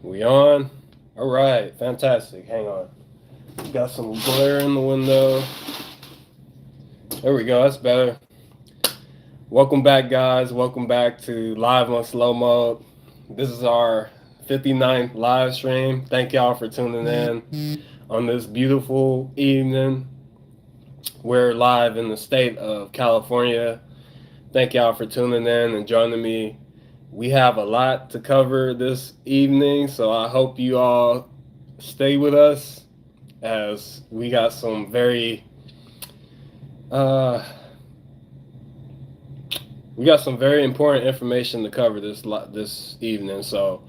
We on? All right, fantastic. Hang on. Got some glare in the window. There we go. That's better. Welcome back, guys. Welcome back to Live on Slow Mode. This is our 59th live stream. Thank y'all for tuning in on this beautiful evening. We're live in the state of California. Thank y'all for tuning in and joining me. We have a lot to cover this evening, so I hope you all stay with us as we got some very important information to cover this evening. So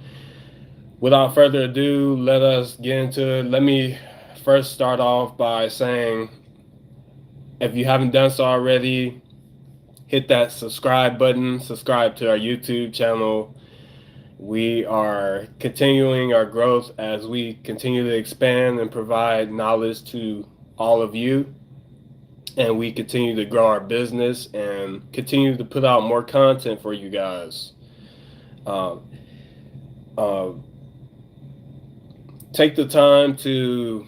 without further ado, let us get into it. Let me first start off by saying, if you haven't done so already, hit that subscribe button, subscribe to our YouTube channel. We are continuing our growth as we continue to expand and provide knowledge to all of you. And we continue to grow our business and continue to put out more content for you guys. Take the time to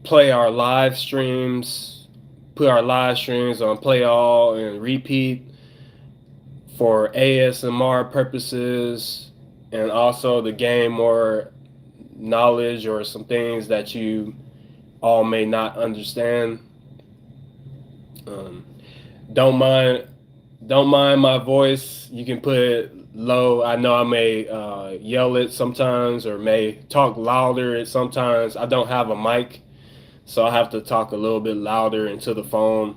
play our live streams, put our live streams on play all and repeat for ASMR purposes, and also to gain more knowledge or some things that you all may not understand. Don't mind my voice. You can put it low. I know I may yell it sometimes or may talk louder sometimes. I don't have a mic, so I have to talk a little bit louder into the phone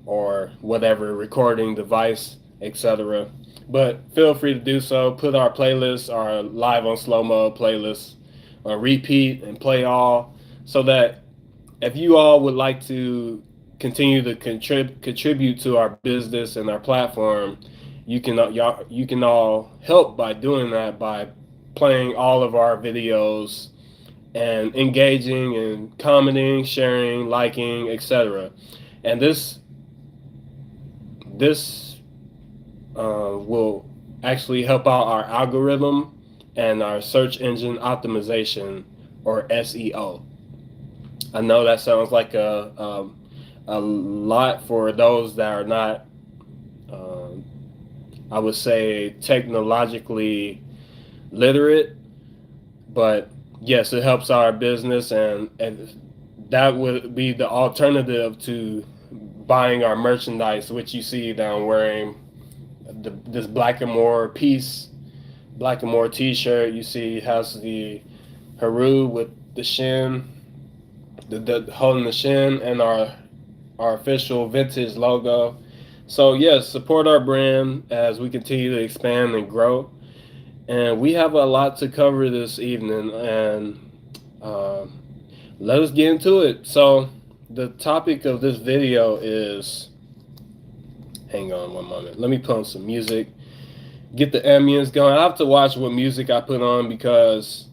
or whatever recording device, etc. But feel free to do so. Put our playlist, our Live on Slow Mode playlist, on repeat and play all, so that if you all would like to continue to contribute to our business and our platform, you can all help by doing that, by playing all of our videos and engaging and commenting, sharing, liking, etc. And this will actually help out our algorithm and our search engine optimization, or SEO. I know that sounds like a lot for those that are not, I would say, technologically literate, but yes, it helps our business, and that would be the alternative to buying our merchandise, which you see that I'm wearing this blackamoor t-shirt. You see has the Haru with the shin, the holding the shin, and our official vintage logo. So yes, support our brand as we continue to expand and grow. And we have a lot to cover this evening, and let us get into it. So the topic of this video is, hang on one moment, let me put on some music, get the ambience going. I have to watch what music I put on because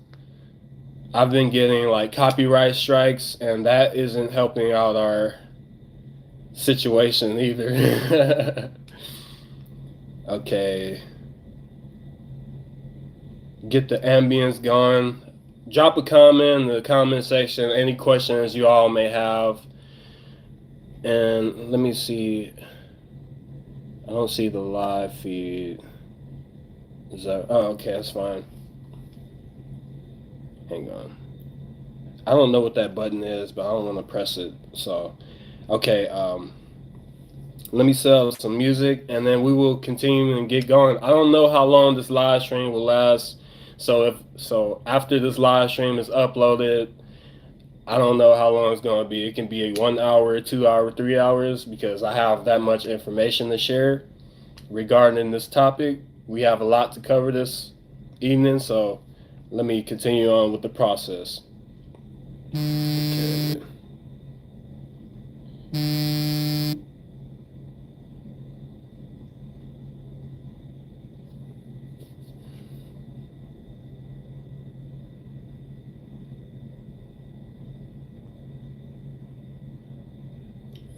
I've been getting like copyright strikes, and that isn't helping out our situation either. Okay, get the ambience going. Drop a comment in the comment section, any questions you all may have. And let me see, I don't see the live feed. Is that, oh, okay, that's fine. Hang on, I don't know what that button is, but I don't want to press it. So okay, let me sell some music and then we will continue and get going. I don't know how long this live stream will last. So after this live stream is uploaded, I don't know how long it's going to be. It can be 1 hour, 2 hours, 3 hours, because I have that much information to share regarding this topic. We have a lot to cover this evening, so let me continue on with the process. Okay.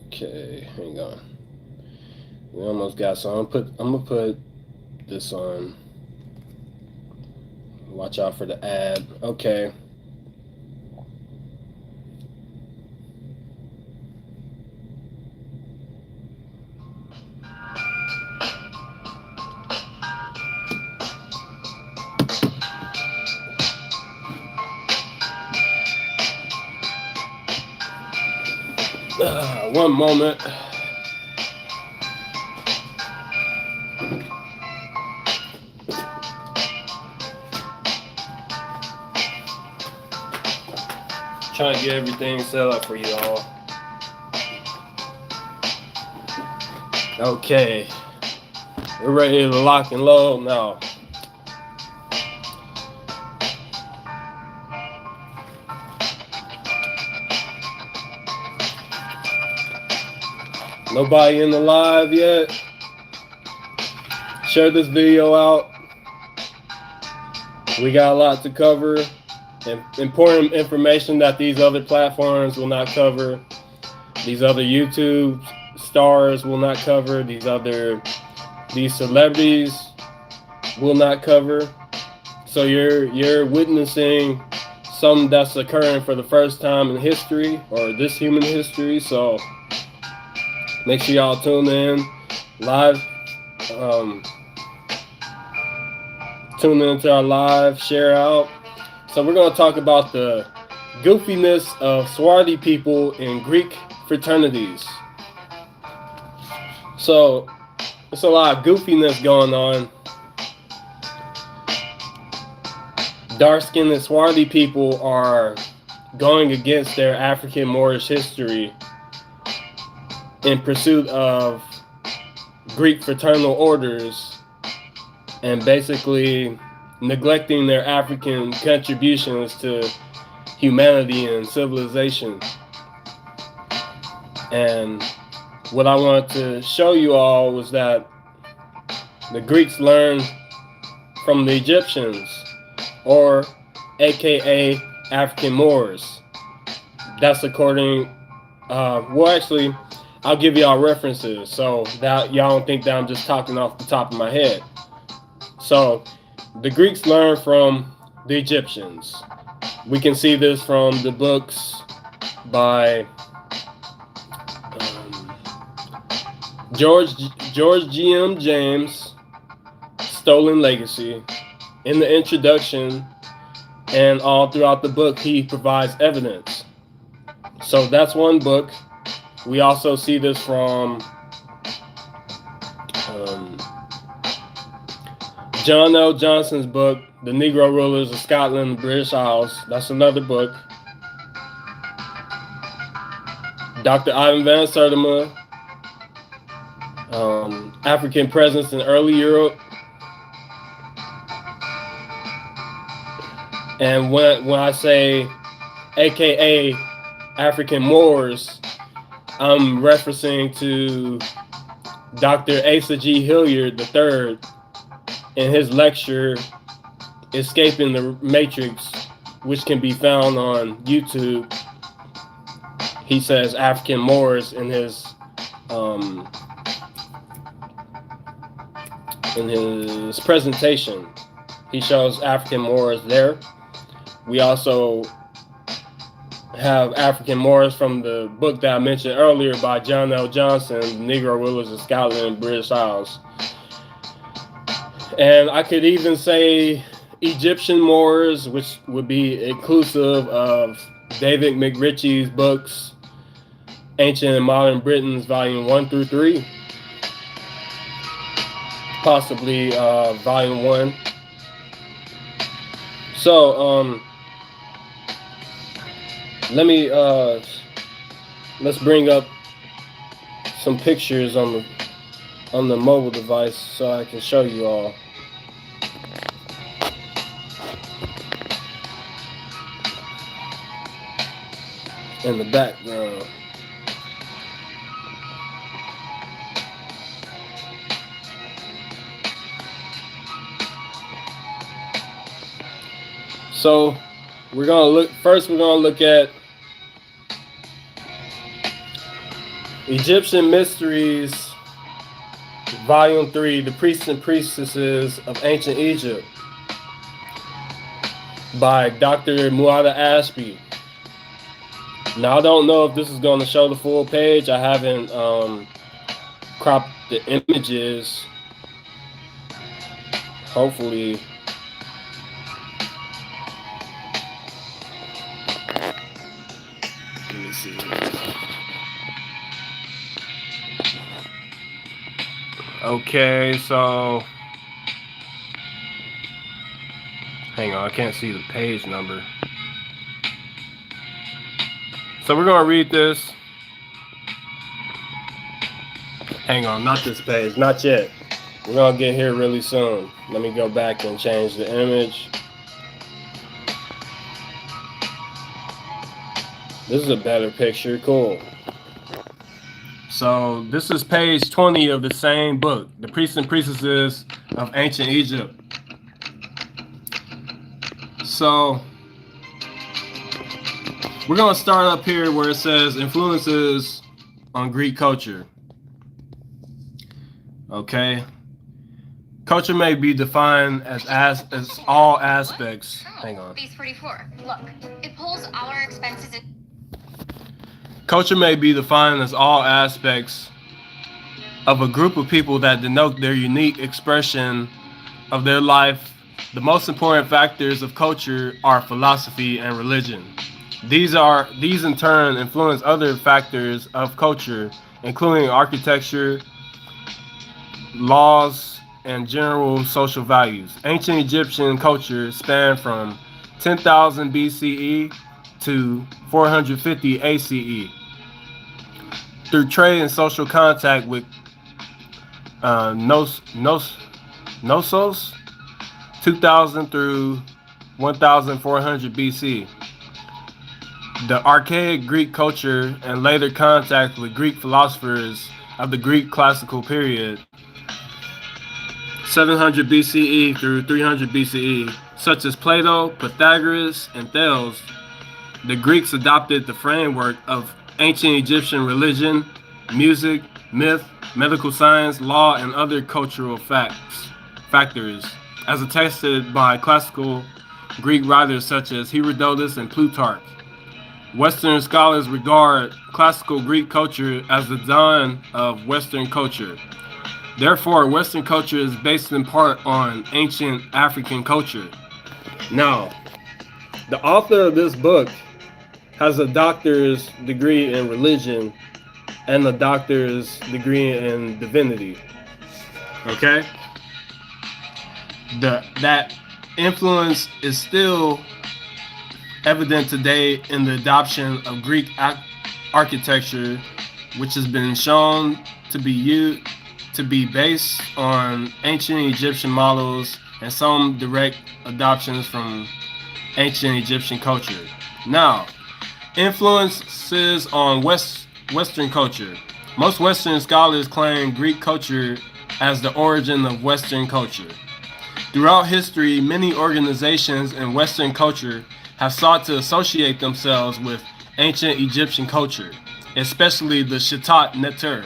Okay, hang on. We almost got some. I'm gonna put this on Watch out for the ad. Okay. One moment. Trying to get everything set up for you all. Okay. We're ready to lock and load now. Nobody in the live yet? Share this video out. We got a lot to cover. Important information that these other platforms will not cover. These other YouTube stars will not cover. These celebrities will not cover. So you're witnessing something that's occurring for the first time in history, or this human history. So make sure y'all tune in live. Tune into our live, share out. So we're going to talk about the goofiness of swarthy people in Greek fraternities. So there's a lot of goofiness going on. Dark-skinned and swarthy people are going against their African Moorish history in pursuit of Greek fraternal orders and basically neglecting their African contributions to humanity and civilization. And what I wanted to show you all was that the Greeks learned from the Egyptians, or aka africanmoors. That's according, well actually, I'll give y'all references so that y'all don't think that I'm just talking off the top of my head. So the Greeks learned from the Egyptians. We can see this from the books by George G.M. James, Stolen Legacy. In the introduction and all throughout the book, he provides evidence. So that's one book. We also see this from John L. Johnson's book, The Negro Rulers of Scotland and British Isles. That's another book. Dr. Ivan Van Sertima, African Presence in Early Europe. And when I say AKA africanmoors, I'm referencing to Dr. Asa G. Hilliard III in his lecture, Escaping the Matrix, which can be found on YouTube. He says africanmoors in his presentation. He shows africanmoors there. We also have africanmoors from the book that I mentioned earlier by John L. Johnson, Negro Rulers of Scotland and British Isles. And I could even say Egyptian Moors, which would be inclusive of David McRitchie's books, Ancient and Modern Britons, Volume 1 through 3. Possibly Volume 1. So, let's bring up some pictures on the mobile device so I can show you all. In the background. So we're gonna look at Egyptian Mysteries, Volume 3, The Priests and Priestesses of Ancient Egypt. by Dr. Muada Ashby. Now I don't know if this is going to show the full page. I haven't cropped the images. Hopefully. Let me see. Okay, so hang on, I can't see the page number. So we're gonna read this. Hang on, not this page, not yet. We're gonna get here really soon. Let me go back and change the image. This is a better picture, cool. So this is page 20 of the same book, The Priests and Priestesses of Ancient Egypt. So we're going to start up here where it says influences on Greek culture. Okay. Culture may be defined as all aspects. Hang on. Base 44. Look, it pulls our expenses in. Culture may be defined as all aspects of a group of people that denote their unique expression of their life. The most important factors of culture are philosophy and religion. These in turn influence other factors of culture, including architecture, laws, and general social values. Ancient Egyptian culture spanned from 10,000 BCE to 450 ACE. Through trade and social contact with Knossos, 2000 through 1400 BC. The archaic Greek culture and later contact with Greek philosophers of the Greek classical period, 700 BCE through 300 BCE, such as Plato, Pythagoras, and Thales. The Greeks adopted the framework of ancient Egyptian religion, music, myth, medical science, law, and other cultural factors, as attested by classical Greek writers such as Herodotus and Plutarch. Western scholars regard classical Greek culture as the dawn of Western culture. Therefore, Western culture is based in part on ancient African culture. Now, the author of this book has a doctor's degree in religion and a doctor's degree in divinity. Okay? That influence is still evident today in the adoption of Greek architecture, which has been shown to be based on ancient Egyptian models and some direct adoptions from ancient Egyptian culture. Now, influences on Western culture. Most Western scholars claim Greek culture as the origin of Western culture. Throughout history, many organizations in Western culture have sought to associate themselves with ancient Egyptian culture, especially the Shatat Neter,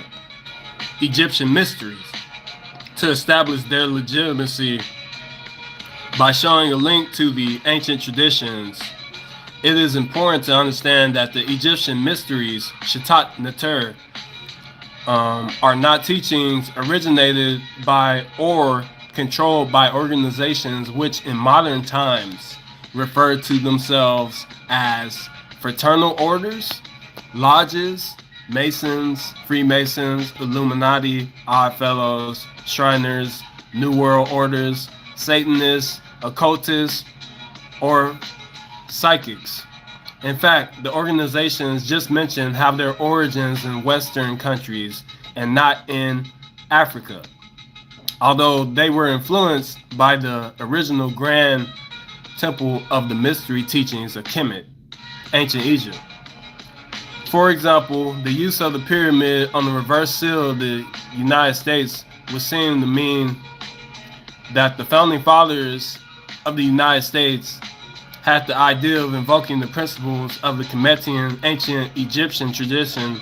Egyptian mysteries, to establish their legitimacy by showing a link to the ancient traditions. It is important to understand that the Egyptian mysteries, Shatat Neter, are not teachings originated by or controlled by organizations which in modern times refer to themselves as fraternal orders, lodges, Masons, Freemasons, Illuminati, Oddfellows, Shriners, New World Orders, Satanists, occultists, or psychics. In fact, the organizations just mentioned have their origins in Western countries and not in Africa, although they were influenced by the original Grand Temple of the Mystery teachings of Kemet, ancient Egypt. For example, the use of the pyramid on the reverse seal of the United States would seem to mean that the founding fathers of the United States had the idea of invoking the principles of the Kemetian ancient Egyptian tradition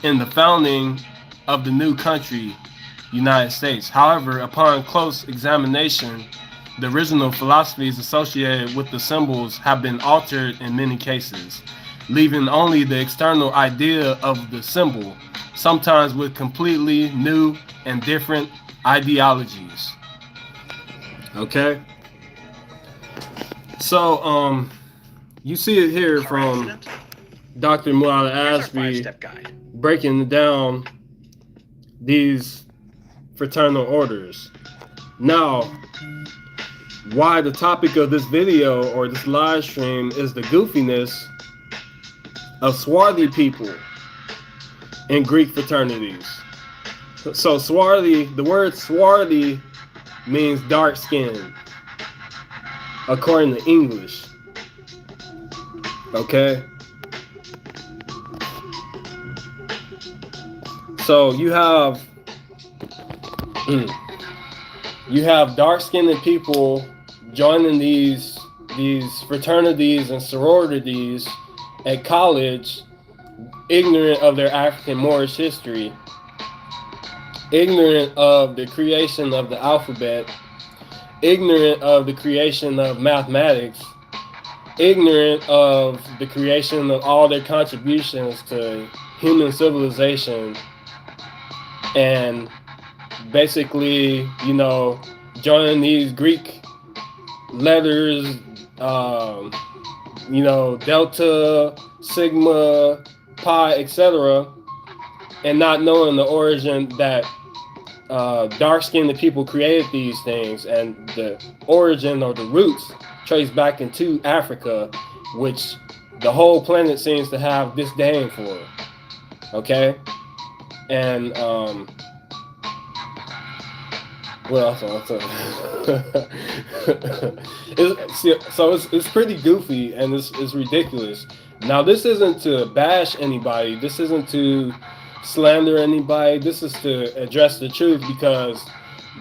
in the founding of the new country, United States. However, upon close examination, the original philosophies associated with the symbols have been altered in many cases, leaving only the external idea of the symbol, sometimes with completely new and different ideologies. Okay? So, you see it here from Dr. Muhammad Asby breaking down these fraternal orders. Now, why the topic of this video or this live stream is the goofiness of swarthy people in Greek fraternities. So swarthy, the word swarthy means dark skin, according to English. Okay? So you have dark-skinned people joining these fraternities and sororities at college, ignorant of their African Moorish history, ignorant of the creation of the alphabet, ignorant of the creation of mathematics, ignorant of the creation of all their contributions to human civilization, and basically, joining these Greek letters, delta, sigma, pi, etc., and not knowing the origin that dark-skinned people created these things, and the origin or the roots trace back into Africa, which the whole planet seems to have disdain for. Okay? And what else? It's pretty goofy, and it's ridiculous. Now, this isn't to bash anybody. This isn't to slander anybody. This is to address the truth, because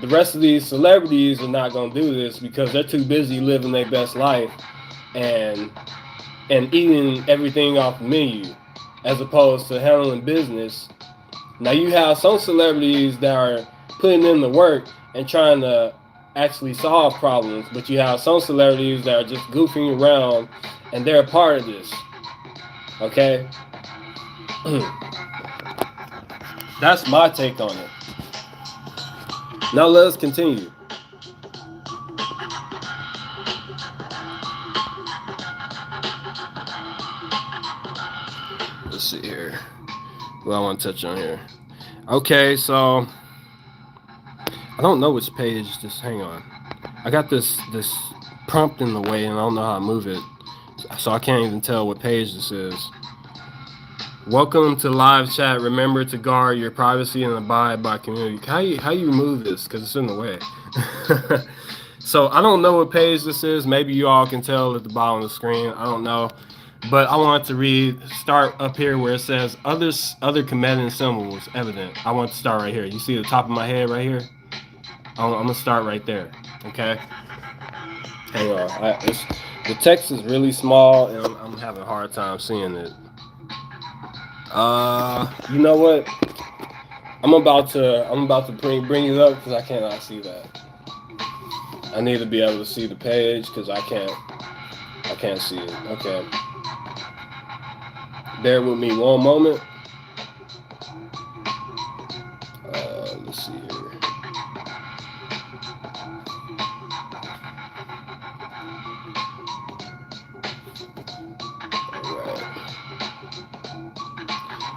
the rest of these celebrities are not going to do this because they're too busy living their best life and eating everything off the menu, as opposed to handling business. Now, you have some celebrities that are putting in the work and trying to actually solve problems, but you have some celebrities that are just goofing around, and they're a part of this. Okay? That's my take on it. Now let us continue. Let's see here. What I want to touch on here. Okay, so I don't know which page. Just hang on. I got this prompt in the way, and I don't know how to move it, so I can't even tell what page this is. Welcome to live chat. Remember to guard your privacy and abide by community. How you remove this? Because it's in the way. So I don't know what page this is. Maybe you all can tell at the bottom of the screen. I don't know. But I want to start up here where it says other combatant symbols evident. I want to start right here. You see the top of my head right here? I'm going to start right there. Okay? Hang on. The text is really small, and I'm having a hard time seeing it. You know what? I'm about to bring it up because I cannot see that. I need to be able to see the page because I can't see it. Okay. Bear with me one moment. Let's see here.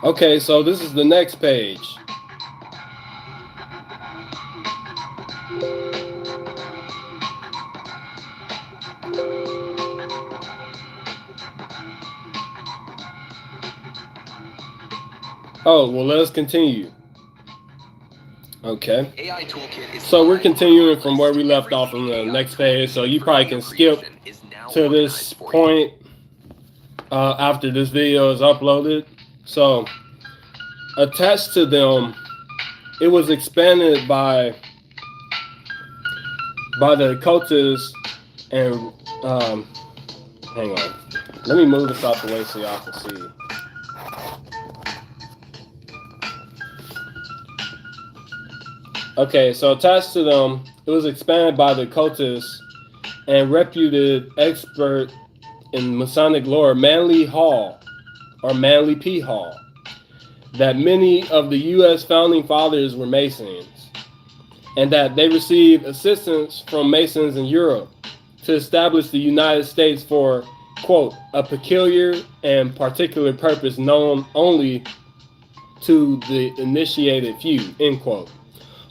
Okay, so this is the next page. Oh, well, let us continue. Okay. So we're continuing from where we left off on the next page, so you probably can skip to this point after this video is uploaded. So, attached to them, it was expanded by the occultists and hang on. Let me move this out the way so y'all can see. Okay, so attached to them, it was expanded by the occultists and reputed expert in Masonic lore, Manly P. Hall, that many of the U.S. founding fathers were Masons, and that they received assistance from Masons in Europe to establish the United States for, quote, a peculiar and particular purpose known only to the initiated few, end quote.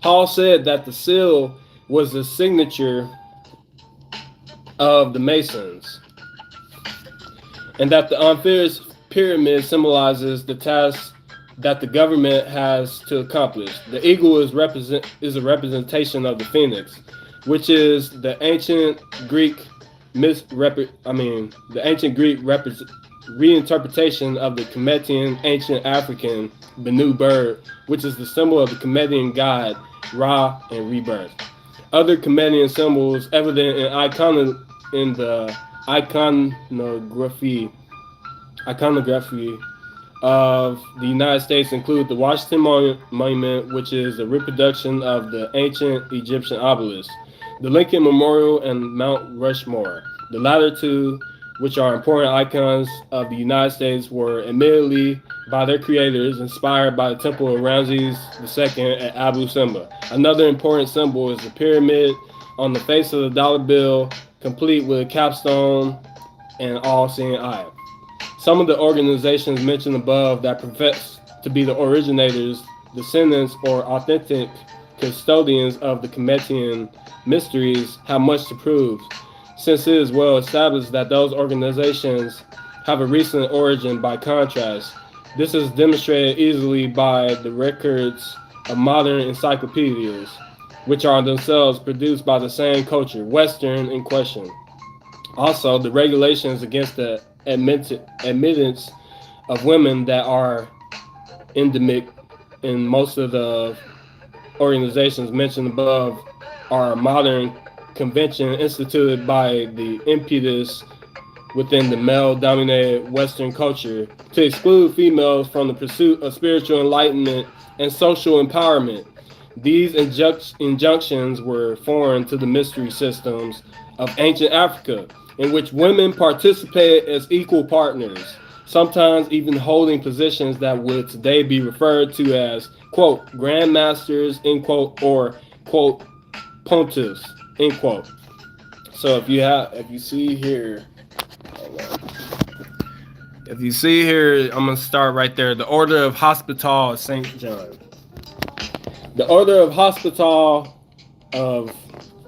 Hall said that the seal was the signature of the Masons, and that the Amphiris pyramid symbolizes the task that the government has to accomplish. The eagle is a representation of the phoenix, which is the ancient Greek reinterpretation of the Cometian ancient African Benu bird, which is the symbol of the Cometian god Ra and rebirth. Other Cometian symbols evident in the iconography of the United States include the Washington Monument, which is a reproduction of the ancient Egyptian obelisk, the Lincoln Memorial, and Mount Rushmore. The latter two, which are important icons of the United States, were admittedly by their creators inspired by the Temple of Ramses II at Abu Simbel. Another important symbol is the pyramid on the face of the dollar bill, complete with a capstone and all-seeing eye. Some of the organizations mentioned above that profess to be the originators, descendants, or authentic custodians of the Cometian mysteries have much to prove, since it is well established that those organizations have a recent origin. By contrast, this is demonstrated easily by the records of modern encyclopedias, which are themselves produced by the same culture, Western, in question. Also, the regulations against the admittance of women that are endemic in most of the organizations mentioned above are a modern convention instituted by the impetus within the male-dominated Western culture to exclude females from the pursuit of spiritual enlightenment and social empowerment. These injunctions were foreign to the mystery systems of ancient Africa, in which women participated as equal partners, sometimes even holding positions that would today be referred to as, quote, grandmasters, end quote, or, quote, pontiffs, end quote. So if you see here, I'm going to start right there. The Order of Hospital of St. John. The Order of Hospital of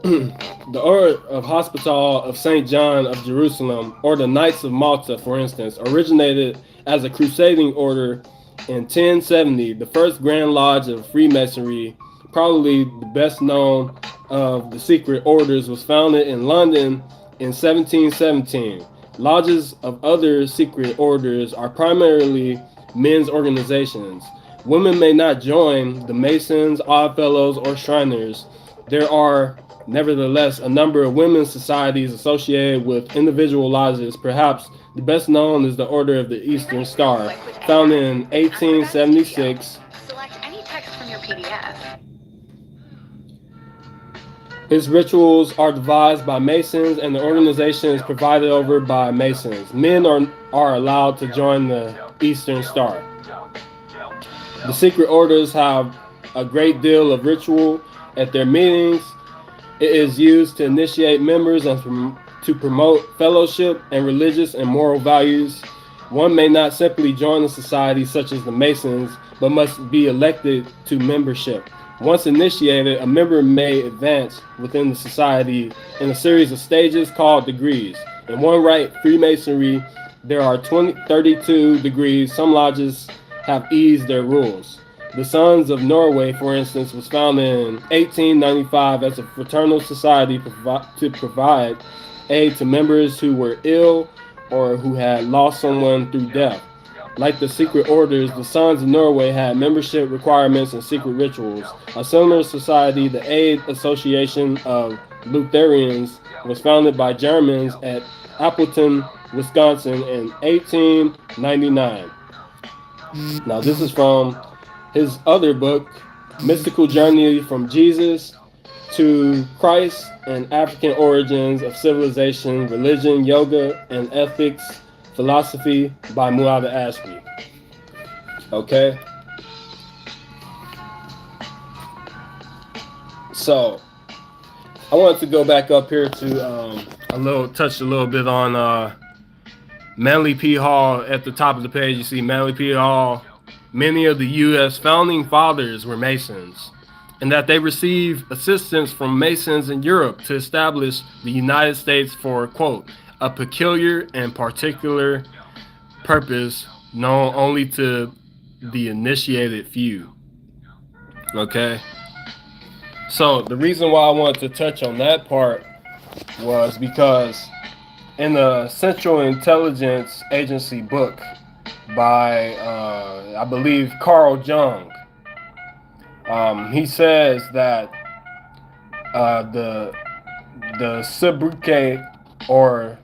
the Order of Hospital of St. John of Jerusalem, or the Knights of Malta, for instance, originated as a crusading order in 1070. The first Grand Lodge of Freemasonry, probably the best known of the secret orders, was founded in London in 1717. Lodges of other secret orders are primarily men's organizations. Women may not join the Masons, Oddfellows, or Shriners. There are nevertheless a number of women's societies associated with individual lodges. Perhaps the best known is the Order of the Eastern Star, founded in 1876. Select any text from your PDF. Its rituals are devised by Masons, and the organization is provided over by Masons. Men are allowed to join the Eastern Star. The secret orders have a great deal of ritual at their meetings. It is used to initiate members and to promote fellowship and religious and moral values. One may not simply join a society such as the Masons, but must be elected to membership. Once initiated, a member may advance within the society in a series of stages called degrees. In one rite, Freemasonry, there are 32 degrees. Some lodges have eased their rules. The Sons of Norway, for instance, was founded in 1895 as a fraternal society to provide aid to members who were ill or who had lost someone through death. Like the secret orders, the Sons of Norway had membership requirements and secret rituals. A similar society, the Aid Association of Lutherans, was founded by Germans at Appleton, Wisconsin in 1899. Now this is from his other book, Mystical Journey from Jesus to Christ and African origins of civilization, religion, yoga, and ethics, philosophy by Muhammad Ashby. Okay. So I wanted to go back up here to touch a little bit on Manly P. Hall. At the top of the page, you see Manly P. Hall. Many of the U.S. founding fathers were Masons, and that they received assistance from Masons in Europe to establish the United States for, quote, a peculiar and particular purpose known only to the initiated few. Okay? So the reason why I wanted to touch on that part was because in the Central Intelligence Agency book by, I believe, Carl Jung, he says that the sobriquet, or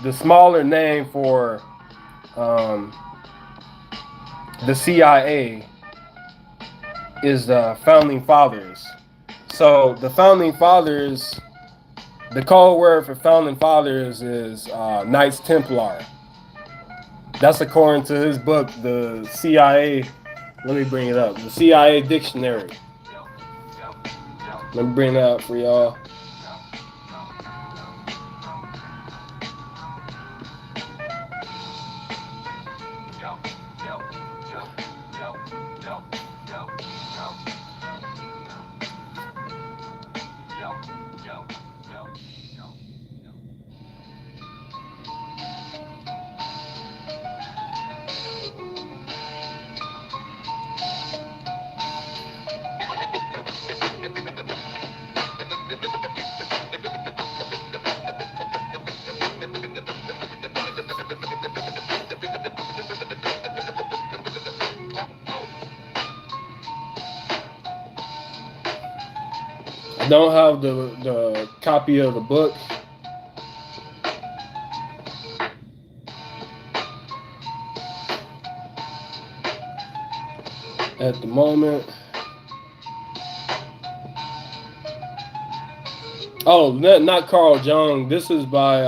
the smaller name for the CIA, is the Founding Fathers. So the Founding Fathers, the code word for Founding Fathers is Knights Templar. That's according to his book, the CIA. Let me bring it up. The CIA Dictionary. Let me bring that up for y'all. I don't have the copy of the book. At the moment. Oh, not Carl Jung. This is by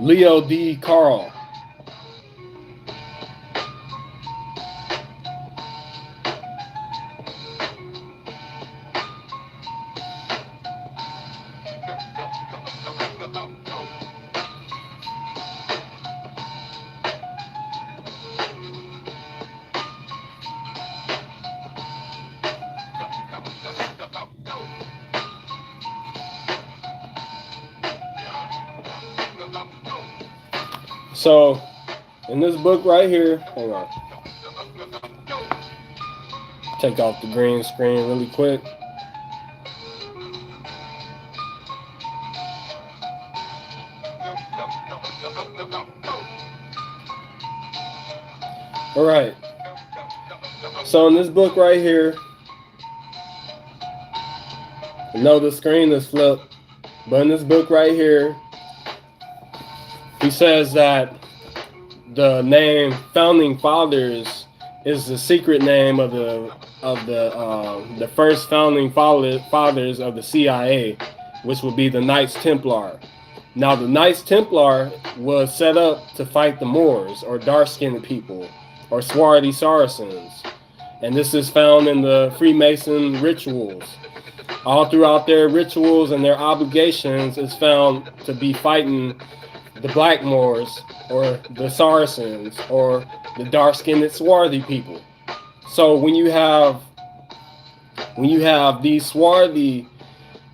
Leo D. Carl. So, in this book right here, hang on. Take off the green screen really quick. All right. So in this book right here, I know the screen is flipped, but in this book right here, he says that the name Founding Fathers is the secret name of the first founding fathers of the CIA, which would be the Knights Templar. Now, the Knights Templar was set up to fight the Moors, or dark-skinned people, or swarthy Saracens, and this is found in the Freemason rituals. All throughout their rituals and their obligations is found to be fighting the blackamoors, or the Saracens, or the dark-skinned swarthy people. So when you have these swarthy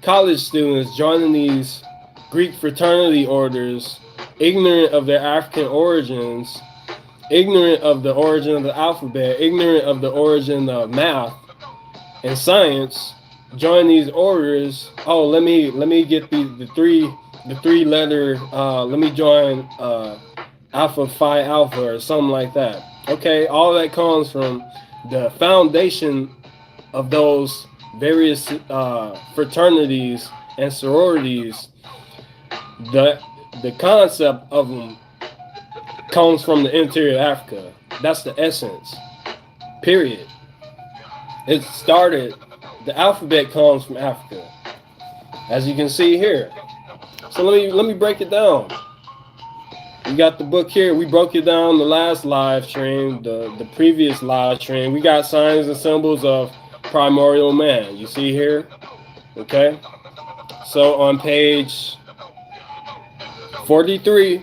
college students joining these Greek fraternity orders, ignorant of their African origins, ignorant of the origin of the alphabet, ignorant of the origin of math and science, join these orders. Oh, let me get the three letter, let me join Alpha Phi Alpha or something like that. Okay, all that comes from the foundation of those various fraternities and sororities. The concept of them comes from the interior of Africa. That's the essence. period. It started, the alphabet comes from Africa, as you can see here. So let me break it down. We got the book here. We broke it down the last live stream, the previous live stream. We got signs and symbols of primordial man. You see here? Okay. So on page 43,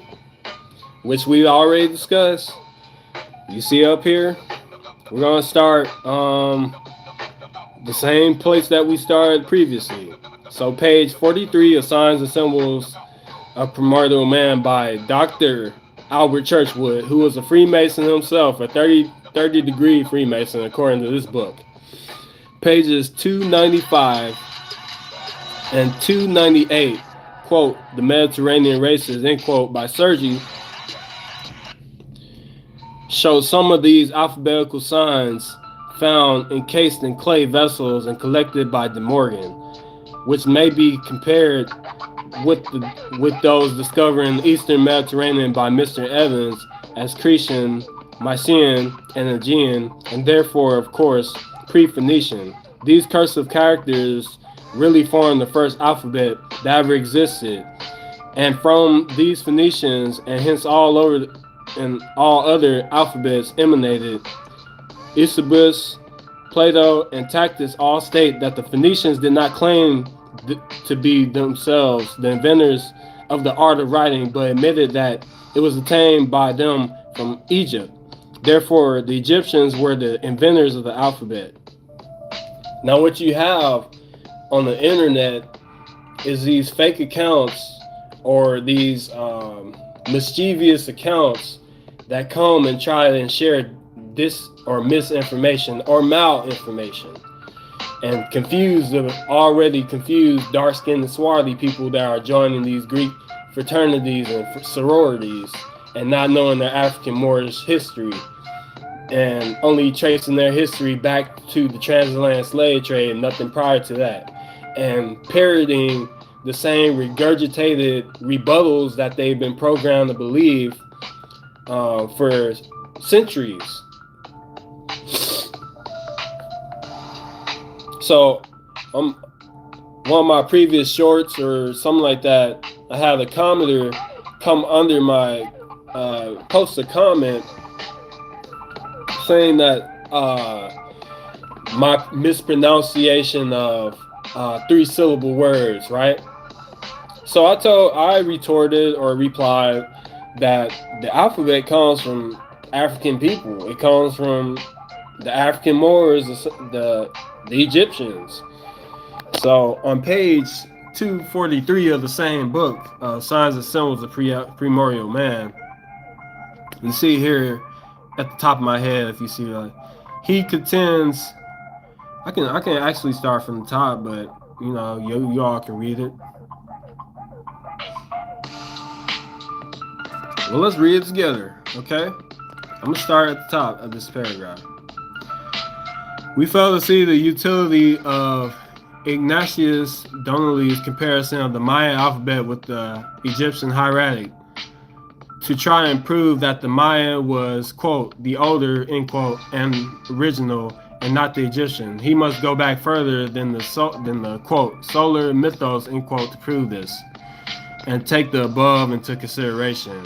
which we already discussed, you see up here, we're going to start the same place that we started previously. So page 43 of Signs and Symbols of Primordial Man by Dr. Albert Churchwood, who was a Freemason himself, a 30-degree Freemason according to this book. Pages 295 and 298, quote, the Mediterranean races, end quote, by Sergi, show some of these alphabetical signs found encased in clay vessels and collected by De Morgan, which may be compared with those discovered in the Eastern Mediterranean by Mr. Evans as Cretan, Mycenaean, and Aegean, and therefore, of course, pre-Phoenician. These cursive characters really formed the first alphabet that ever existed, and from these Phoenicians, and hence all other alphabets emanated. Eusebius, Plato, and Tacitus all state that the Phoenicians did not claim to be themselves the inventors of the art of writing, but admitted that it was attained by them from Egypt. Therefore, the Egyptians were the inventors of the alphabet. Now, what you have on the internet is these fake accounts or these mischievous accounts that come and try and share dis or misinformation or malinformation and confuse the already confused dark-skinned swarthy people that are joining these Greek fraternities and sororities and not knowing their africanmoors history and only tracing their history back to the transatlantic slave trade and nothing prior to that, and parroting the same regurgitated rebuttals that they've been programmed to believe for centuries. So, one of my previous shorts or something like that, I had a commenter come under my post a comment saying that my mispronunciation of 3-syllable words, right? So I retorted or replied that the alphabet comes from African people. It comes from the africanmoors, the Egyptians. So on page 243 of the same book, Signs and Symbols of Primordial Man, you see here at the top of my head, if you see that, he contends. I can actually start from the top, but you know, you all can read it. Well, let's read it together, okay? I'm gonna start at the top of this paragraph. We fail to see the utility of Ignatius Donnelly's comparison of the Mayan alphabet with the Egyptian hieratic to try and prove that the Mayan was, quote, the older, end quote, and original, and not the Egyptian. He must go back further than the quote, solar mythos, end quote, to prove this, and take the above into consideration.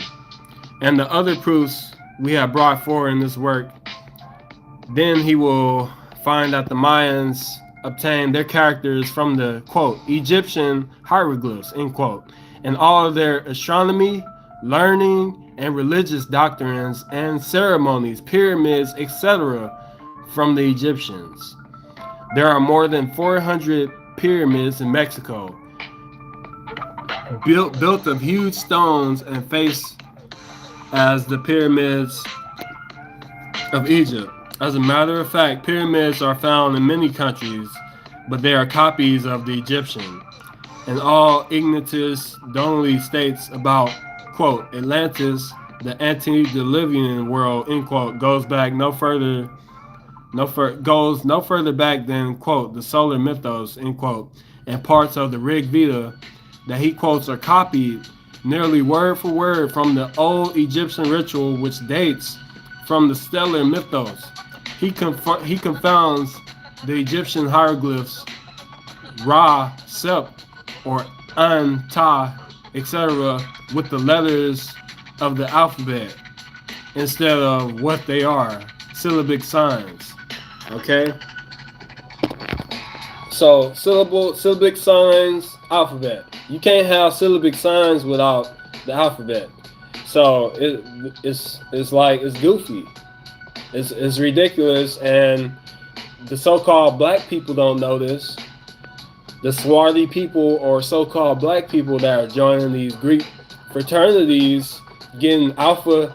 And the other proofs we have brought forward in this work, then he will find that the Mayans obtained their characters from the, quote, Egyptian hieroglyphs, end quote, and all of their astronomy, learning, and religious doctrines and ceremonies, pyramids, etc., from the Egyptians. There are more than 400 pyramids in Mexico, built of huge stones and face as the pyramids of Egypt. As a matter of fact, pyramids are found in many countries, but they are copies of the Egyptian. And all Ignatius Donnelly states about, quote, Atlantis, the antediluvian world, end quote, goes no further back than, quote, the solar mythos, end quote, and parts of the Rig Veda that he quotes are copied nearly word for word from the old Egyptian ritual, which dates from the stellar mythos. he confounds the Egyptian hieroglyphs Ra, Sep, or An, Ta, etc. with the letters of the alphabet instead of what they are, syllabic signs. Okay? So syllabic signs, alphabet. You can't have syllabic signs without the alphabet. So it's like it's goofy. It's ridiculous, and the so-called black people don't know this. The swarthy people or so-called black people that are joining these Greek fraternities, getting alpha,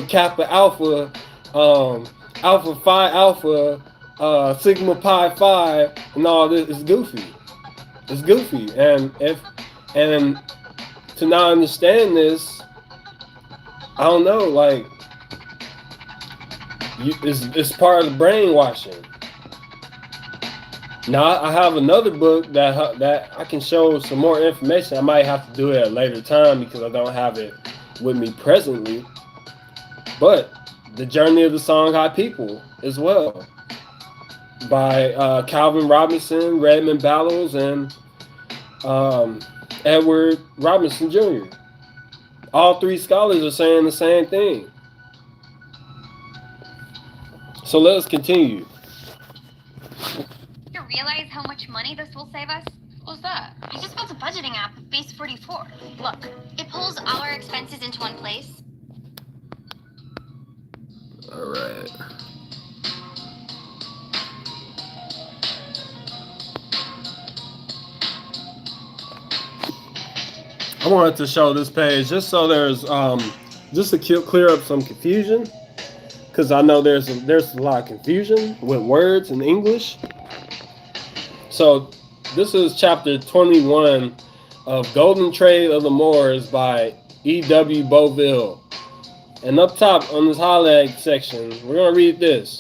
kappa, alpha, alpha phi alpha, sigma pi phi, and all this is goofy. It's goofy, and to not understand this, I don't know, like it's part of the brainwashing. Now I have another book that I can show some more information. I might have to do it at a later time because I don't have it with me presently. But The Journey of the Songhai People as well, by Calvin Robinson, Redmond Ballows, and Edward Robinson Jr. All three scholars are saying the same thing. So let's continue. You realize how much money this will save us? What's that? I just built a budgeting app with Base 44. Look, it pulls our expenses into one place. All right. I wanted to show this page just so there's just to clear up some confusion, because I know there's a lot of confusion with words in English. So this is chapter 21 of Golden Trade of the Moors by E.W. Boville. And up top on this highlight section, we're going to read this.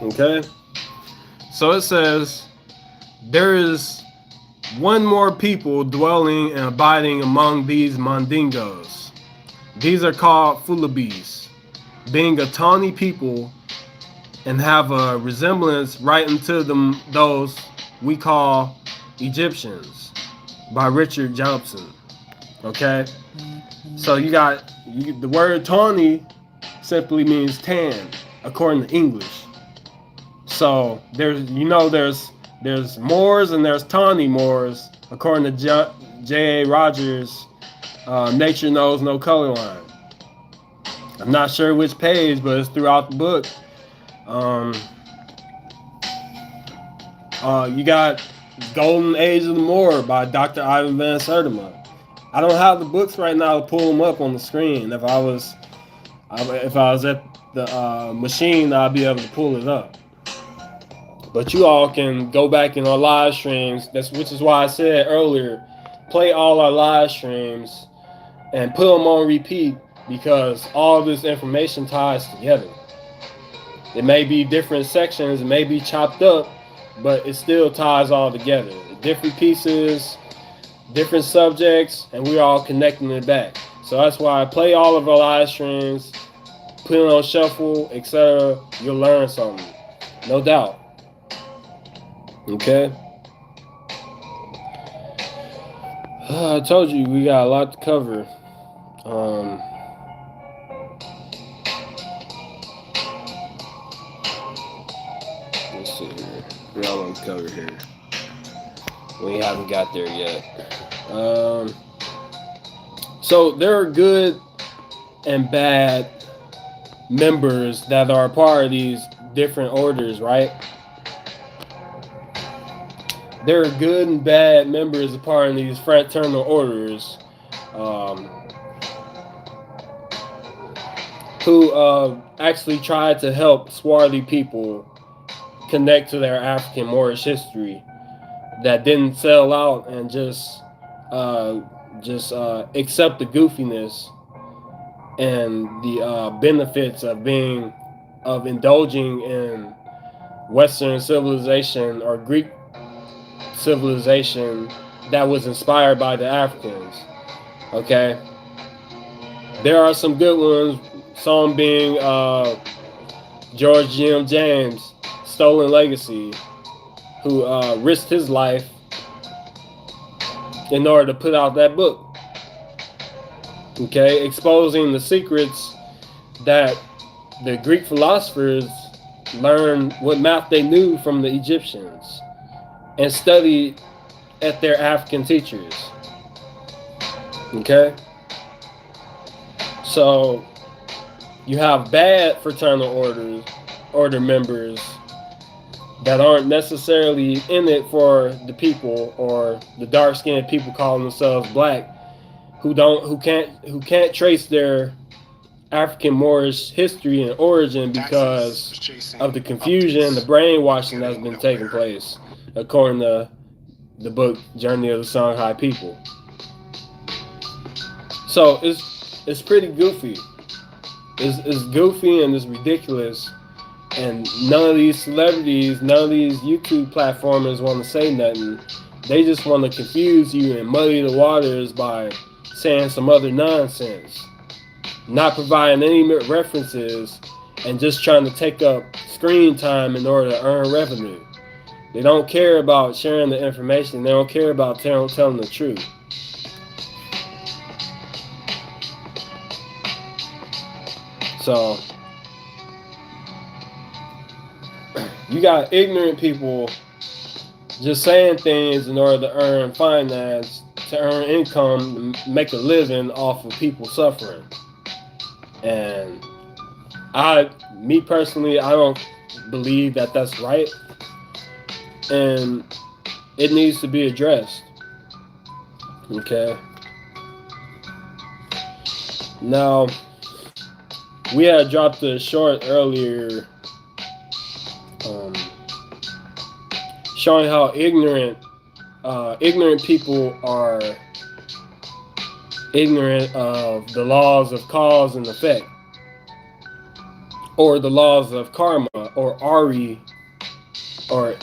Okay? So it says, there is one more people dwelling and abiding among these Mandingos. These are called Fulabis, being a tawny people, and have a resemblance right unto them those we call Egyptians, by Richard Johnson. Okay? So you got the word tawny simply means tan, according to English. So there's Moors and there's tawny Moors, according to J.A. Rogers' Nature Knows No Color Line. I'm not sure which page, but it's throughout the book. You got Golden Age of the Moor by Dr. Ivan Van Sertima. I don't have the books right now to pull them up on the screen. If I was at the machine, I'd be able to pull it up. But you all can go back in our live streams. Which is why I said earlier, play all our live streams and put them on repeat, because all this information ties together. It may be different sections, it may be chopped up, but it still ties all together. Different pieces, different subjects, and we're all connecting it back. So that's why I play all of our live streams, put it on shuffle, etc. You'll learn something, no doubt. Okay. I told you we got a lot to cover. Let's see here. We all want to cover here. We haven't got there yet. So there are good and bad members that are a part of these different orders, right? There are good and bad members a part of these fraternal orders who actually tried to help swarthy people connect to their African Moorish history, that didn't sell out and just accept the goofiness and the benefits of indulging in Western civilization or Greek civilization that was inspired by the Africans. Okay, there are some good ones, some being George Jim James, Stolen Legacy, who risked his life in order to put out that book. Okay, exposing the secrets that the Greek philosophers learned what math they knew from the Egyptians and studied at their African teachers. Okay, so you have bad fraternal order members that aren't necessarily in it for the people, or the dark-skinned people calling themselves black, who can't trace their African Moorish history and origin because of the confusion, the brainwashing that's been taking place, according to the book Journey of the Songhai People. So it's pretty goofy. It's goofy and it's ridiculous, and none of these celebrities, none of these YouTube platformers want to say nothing. They just want to confuse you and muddy the waters by saying some other nonsense, not providing any references, and just trying to take up screen time in order to earn revenue. They don't care about sharing the information. They don't care about telling the truth. So you got ignorant people just saying things in order to earn finance, to earn income, to make a living off of people suffering. And me personally, I don't believe that that's right, and it needs to be addressed. Okay. Now, we had dropped a short earlier showing how ignorant people are ignorant of the laws of cause and effect, or the laws of karma, or Ari, or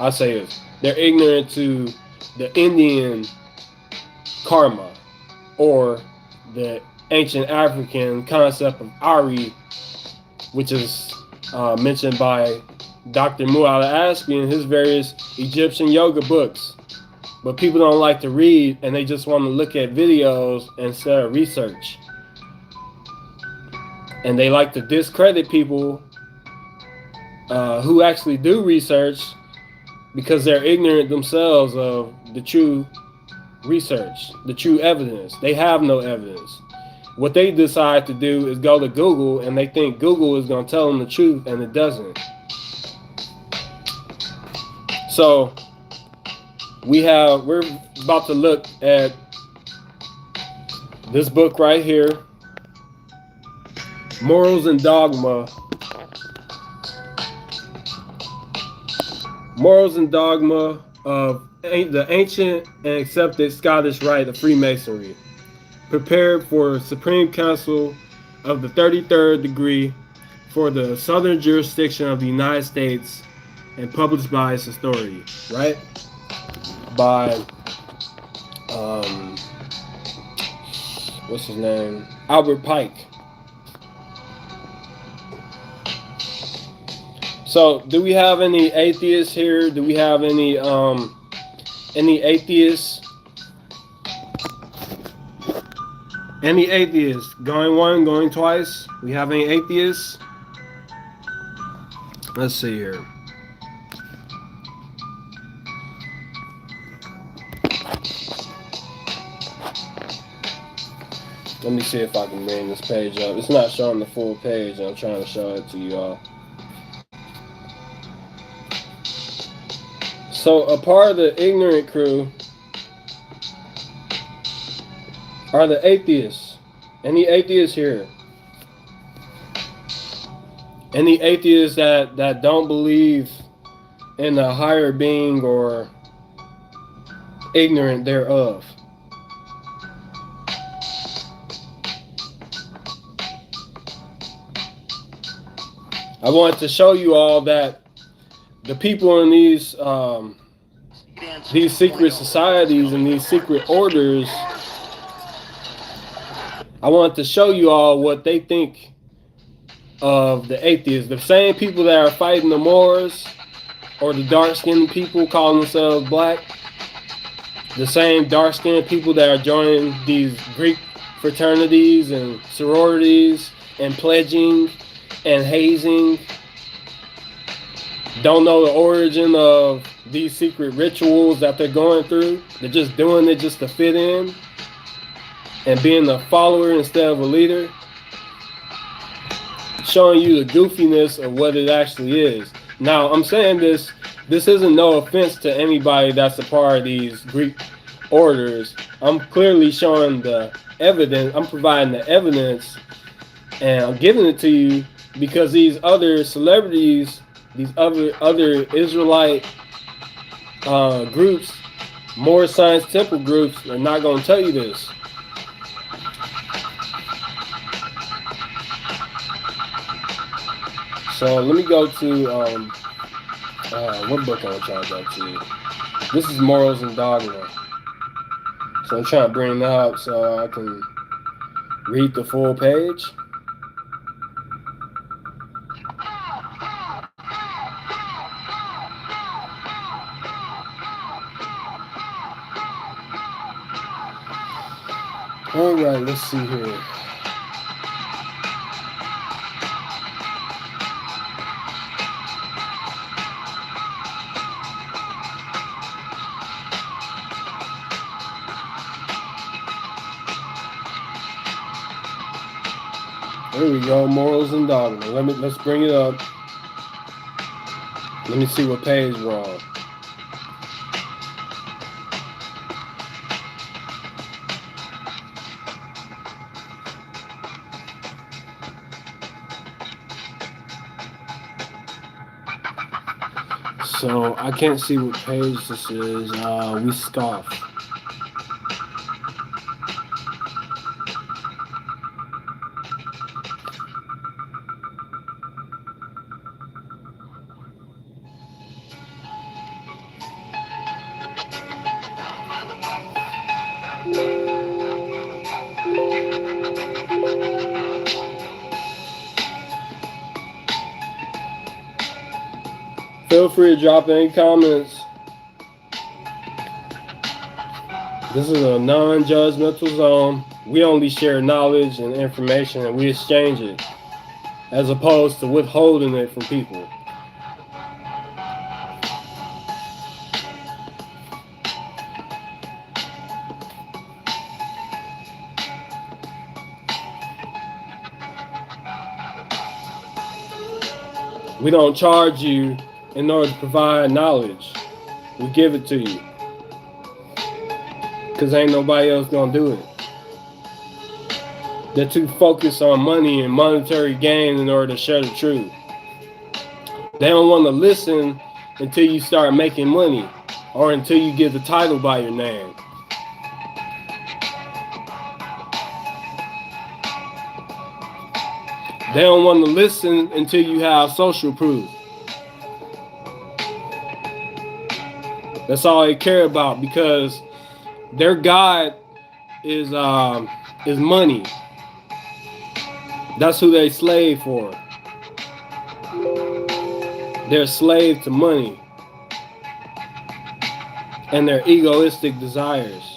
I say it, they're ignorant to the Indian karma, or the ancient African concept of Ari, which is mentioned by Dr. Mu-Ala-Aspi in his various Egyptian yoga books. But people don't like to read, and they just want to look at videos instead of research. And they like to discredit people who actually do research because they're ignorant themselves of the true research, the true evidence. They have no evidence. What they decide to do is go to Google, and they think Google is going to tell them the truth, and it doesn't. So we're about to look at this book right here, Morals and Dogma. Morals and Dogma of the Ancient and Accepted Scottish Rite of Freemasonry, prepared for Supreme Council of the 33rd degree for the Southern jurisdiction of the United States, and published by its authority, right? By, what's his name? Albert Pike. So, do we have any atheists here? Do we have any atheists? Any atheists? Going one, going twice? We have any atheists? Let's see here. Let me see if I can bring this page up. It's not showing the full page. I'm trying to show it to you all. So a part of the ignorant crew are the atheists. Any atheists here? Any atheists that don't believe in a higher being or ignorant thereof? I wanted to show you all that the people in these secret societies and these secret orders, I wanted to show you all what they think of the atheists, the same people that are fighting the Moors or the dark-skinned people calling themselves black, the same dark-skinned people that are joining these Greek fraternities and sororities and pledging and hazing, don't know the origin of these secret rituals that they're going through. They're just doing it just to fit in and being a follower instead of a leader, showing you the goofiness of what it actually is. Now, I'm saying this isn't no offense to anybody that's a part of these Greek orders. I'm clearly showing the evidence. I'm providing the evidence, and I'm giving it to you because these other celebrities, these other Israelite groups, moorishscience temple groups, are not going to tell you this. So let me go to what book I'm trying to go to. This is Morals and Dogma. So I'm trying to bring that up so I can read the full page. All right, let's see here. There we go, Morals and Dogma. Let's bring it up. Let me see what page we're on. So I can't see what page this is. We scoff. Feel free to drop any comments. This is a non-judgmental zone. We only share knowledge and information, and we exchange it, as opposed to withholding it from people. We don't charge you in order to provide knowledge. We give it to you. Because ain't nobody else gonna do it. They're too focused on money and monetary gain in order to share the truth. They don't want to listen until you start making money or until you get the title by your name. They don't want to listen until you have social proof. That's all they care about, because their God is money. That's who they slave for. They're a slave to money and their egoistic desires.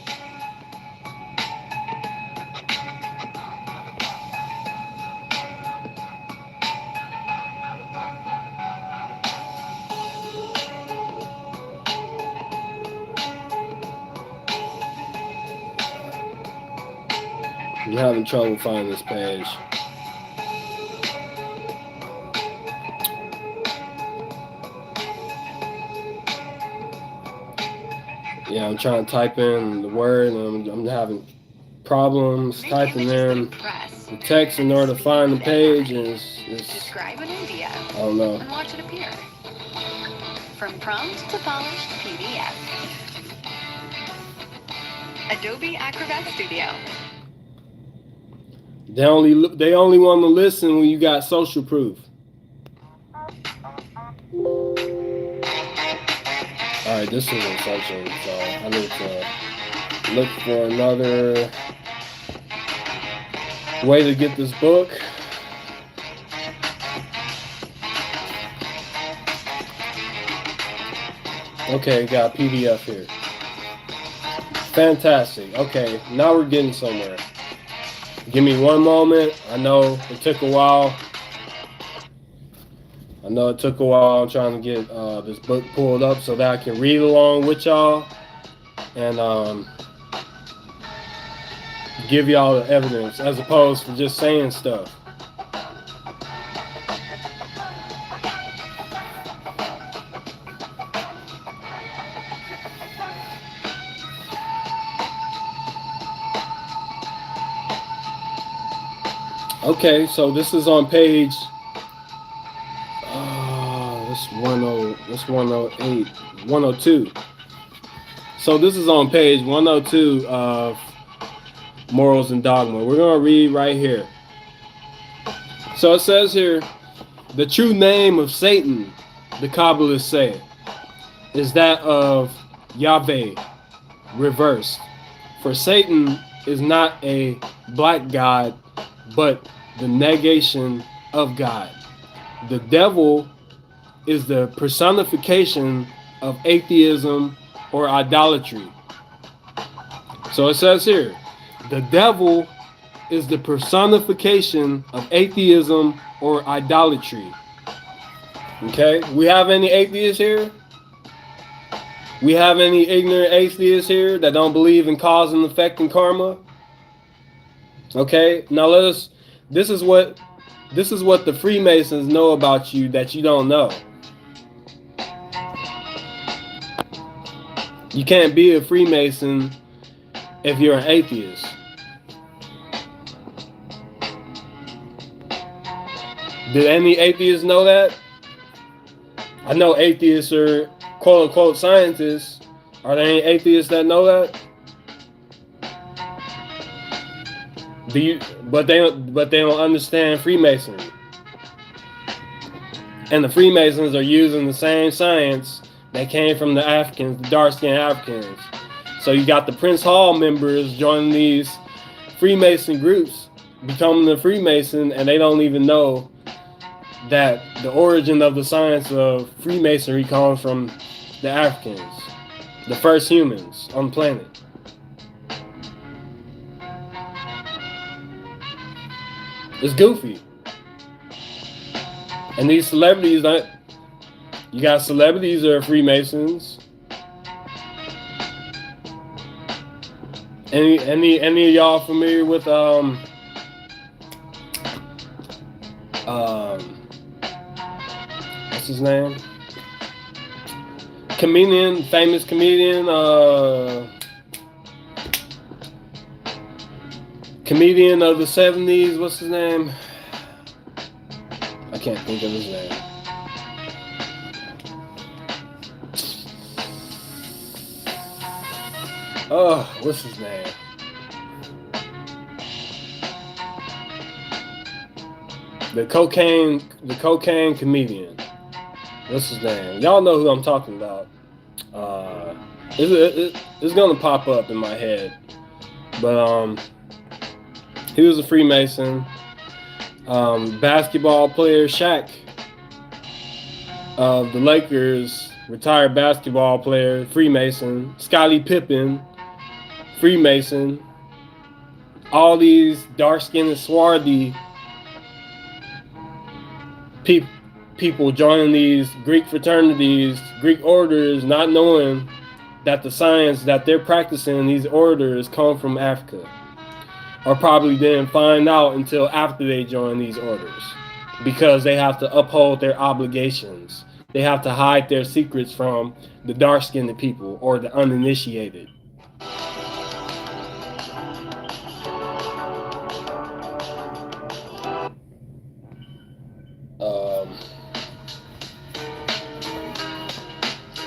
I'm having trouble finding this page. Yeah, I'm trying to type in the word, and I'm having problems typing in the text in order to find the page, and it's describe an idea. I don't know. And watch it appear. From prompt to polished PDF. Adobe Acrobat Studio. They only want to listen when you got social proof. Alright, this isn't searching, so I need to look for another way to get this book. Okay, got a PDF here. Fantastic. Okay, now we're getting somewhere. Give me one moment. I know it took a while. I'm trying to get this book pulled up so that I can read along with y'all and give y'all the evidence as opposed to just saying stuff. Okay, so this is on page. This 108, 102. So this is on page 102 of Morals and Dogma. We're gonna read right here. So it says here, the true name of Satan, the Kabbalists say, is that of Yahweh, reversed. For Satan is not a black god, but the negation of God. The devil is the personification of atheism or idolatry. So it says here, the devil is the personification of atheism or idolatry. Okay, we have any atheists here? We have any ignorant atheists here that don't believe in cause and effect and karma? Okay, now this is what the Freemasons know about you that you don't know. You can't be a Freemason if you're an atheist. Did any atheists know that? I know atheists are quote unquote scientists. Are there any atheists that know that? But they don't understand Freemasonry. And the Freemasons are using the same science that came from the Africans, the dark-skinned Africans. So you got the Prince Hall members joining these Freemason groups, becoming a Freemason, and they don't even know that the origin of the science of Freemasonry comes from the Africans, the first humans on the planet. It's goofy. And these celebrities, you got celebrities that are Freemasons. Any of y'all familiar with what's his name? Famous comedian of the 70s, what's his name? I can't think of his name. Oh, what's his name? The cocaine comedian. What's his name? Y'all know who I'm talking about. It's gonna pop up in my head. But he was a Freemason. Basketball player Shaq of the Lakers, retired basketball player, Freemason. Scottie Pippen, Freemason. All these dark-skinned, swarthy people joining these Greek fraternities, Greek orders, not knowing that the science that they're practicing in these orders come from Africa. Or probably didn't find out until after they joined these orders, because they have to uphold their obligations. They have to hide their secrets from the dark-skinned people or the uninitiated.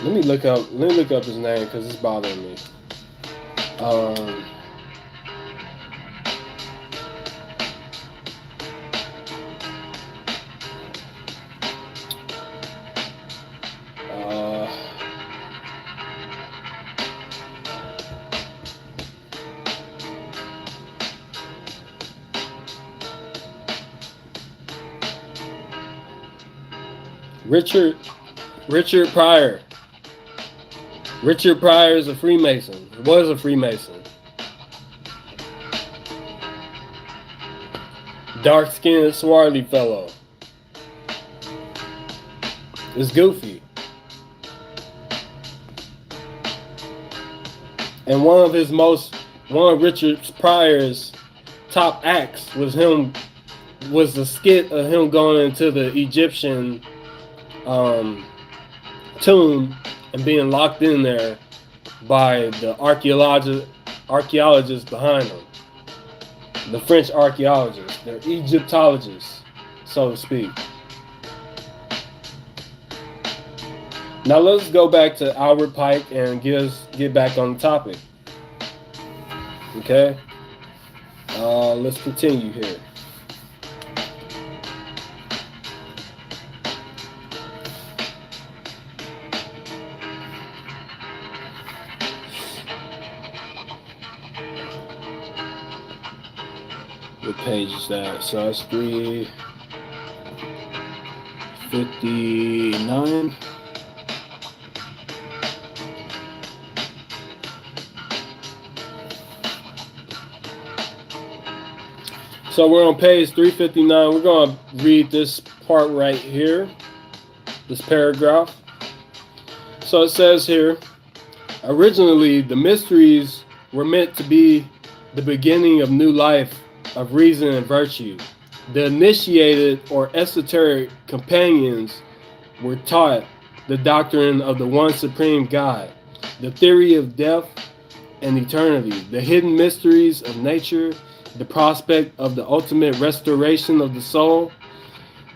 Let me look up his name because it's bothering me. Richard Pryor. Richard Pryor is a Freemason. Was a Freemason. Dark-skinned, swarthy fellow is Goofy. And one of Richard Pryor's top acts was the skit of him going into the Egyptian tomb and being locked in there by the archaeologists behind him. The French archaeologists, they're Egyptologists, so to speak. Now let's go back to Albert Pike and get back on the topic. Okay? Let's continue here. What page is that? So that's 359. So we're on page 359. We're going to read this part right here, this paragraph. So it says here, originally the mysteries were meant to be the beginning of new life, of reason and virtue. The initiated or esoteric companions were taught the doctrine of the one supreme God, the theory of death and eternity, the hidden mysteries of nature, the prospect of the ultimate restoration of the soul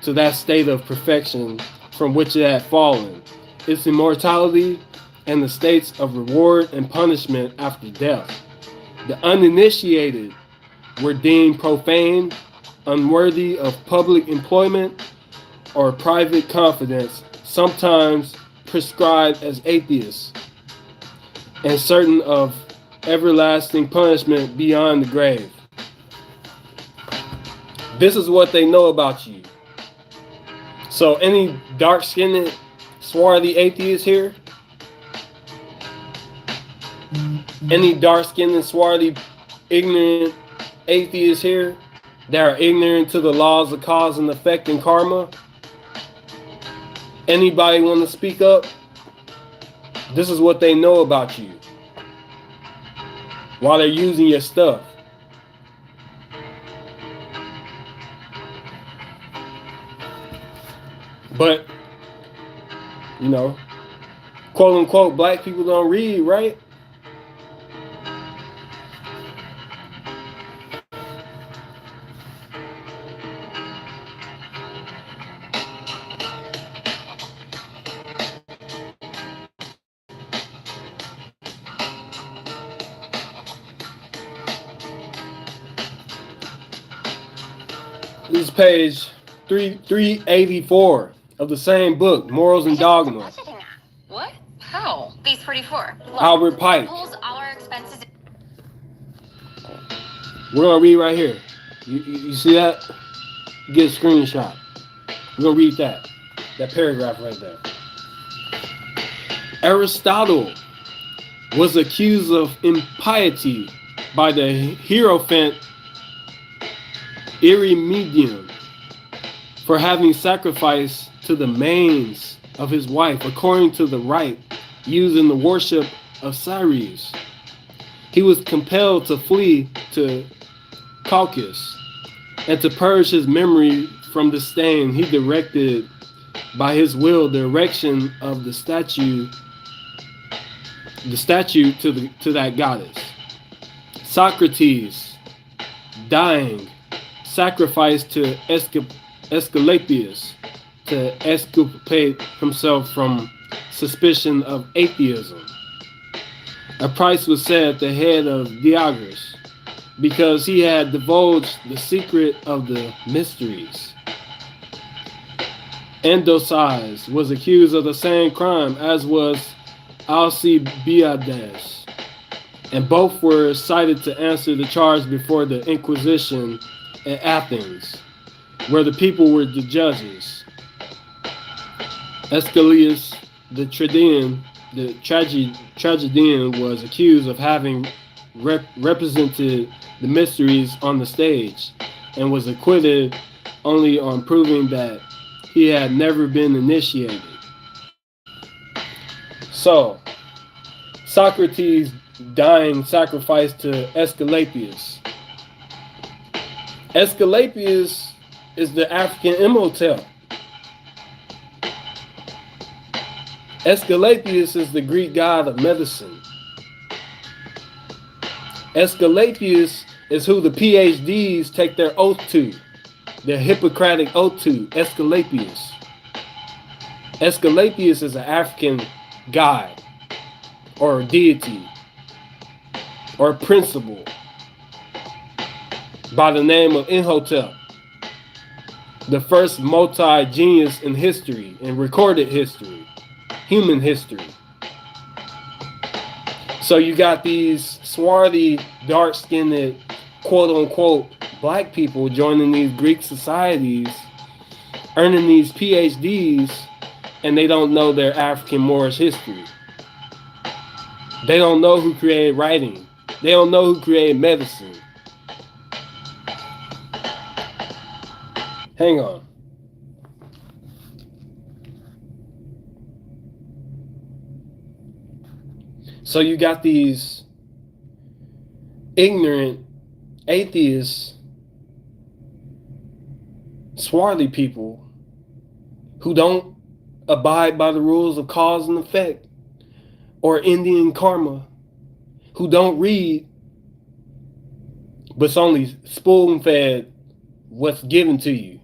to that state of perfection from which it had fallen, its immortality, and the states of reward and punishment after death. The uninitiated were deemed profane, unworthy of public employment or private confidence, sometimes prescribed as atheists, and certain of everlasting punishment beyond the grave. This is what they know about you. So any dark-skinned, swarthy atheists here? Any dark-skinned, swarthy, ignorant atheists here that are ignorant to the laws of cause and effect and karma? Anybody want to speak up? This is what they know about you while they're using your stuff. But, you know, quote unquote, black people don't read, right? This is page 384 of the same book, Morals and Dogma. What? How? Base 44. Look, Albert Pike. Pulls our expenses. We're gonna read right here. You see that? Get a screenshot. We're gonna read that paragraph right there. Aristotle was accused of impiety by the Hierophant Eurymedion for having sacrificed to the manes of his wife according to the rite used in the worship of Ceres. He was compelled to flee to Caucasus and to purge his memory from the stain. He directed by his will the erection of the statue to that goddess. Socrates, dying, sacrificed to Asclepius to exculpate himself from suspicion of atheism. A price was set at the head of Diogenes because he had divulged the secret of the mysteries. Andocides was accused of the same crime as was Alcibiades, and both were cited to answer the charge before the Inquisition at Athens, where the people were the judges. Aeschylus, the tragedian, the tragedian was accused of having represented the mysteries on the stage and was acquitted only on proving that he had never been initiated. So, Socrates dying sacrificed to Aesculapius. Aesculapius is the African Imhotep. Aesculapius is the Greek god of medicine. Aesculapius is who the PhDs take their oath to, their Hippocratic oath to, Aesculapius. Aesculapius is an African god, or a deity, or a principle, by the name of Imhotep, the first multi-genius in history, in recorded history, human history. So you got these swarthy, dark-skinned, quote-unquote, black people joining these Greek societies, earning these PhDs, and they don't know their African Moorish history. They don't know who created writing. They don't know who created medicine. Hang on. So you got these ignorant, atheists, swarthy people who don't abide by the rules of cause and effect or Indian karma, who don't read, but's only spoon-fed what's given to you.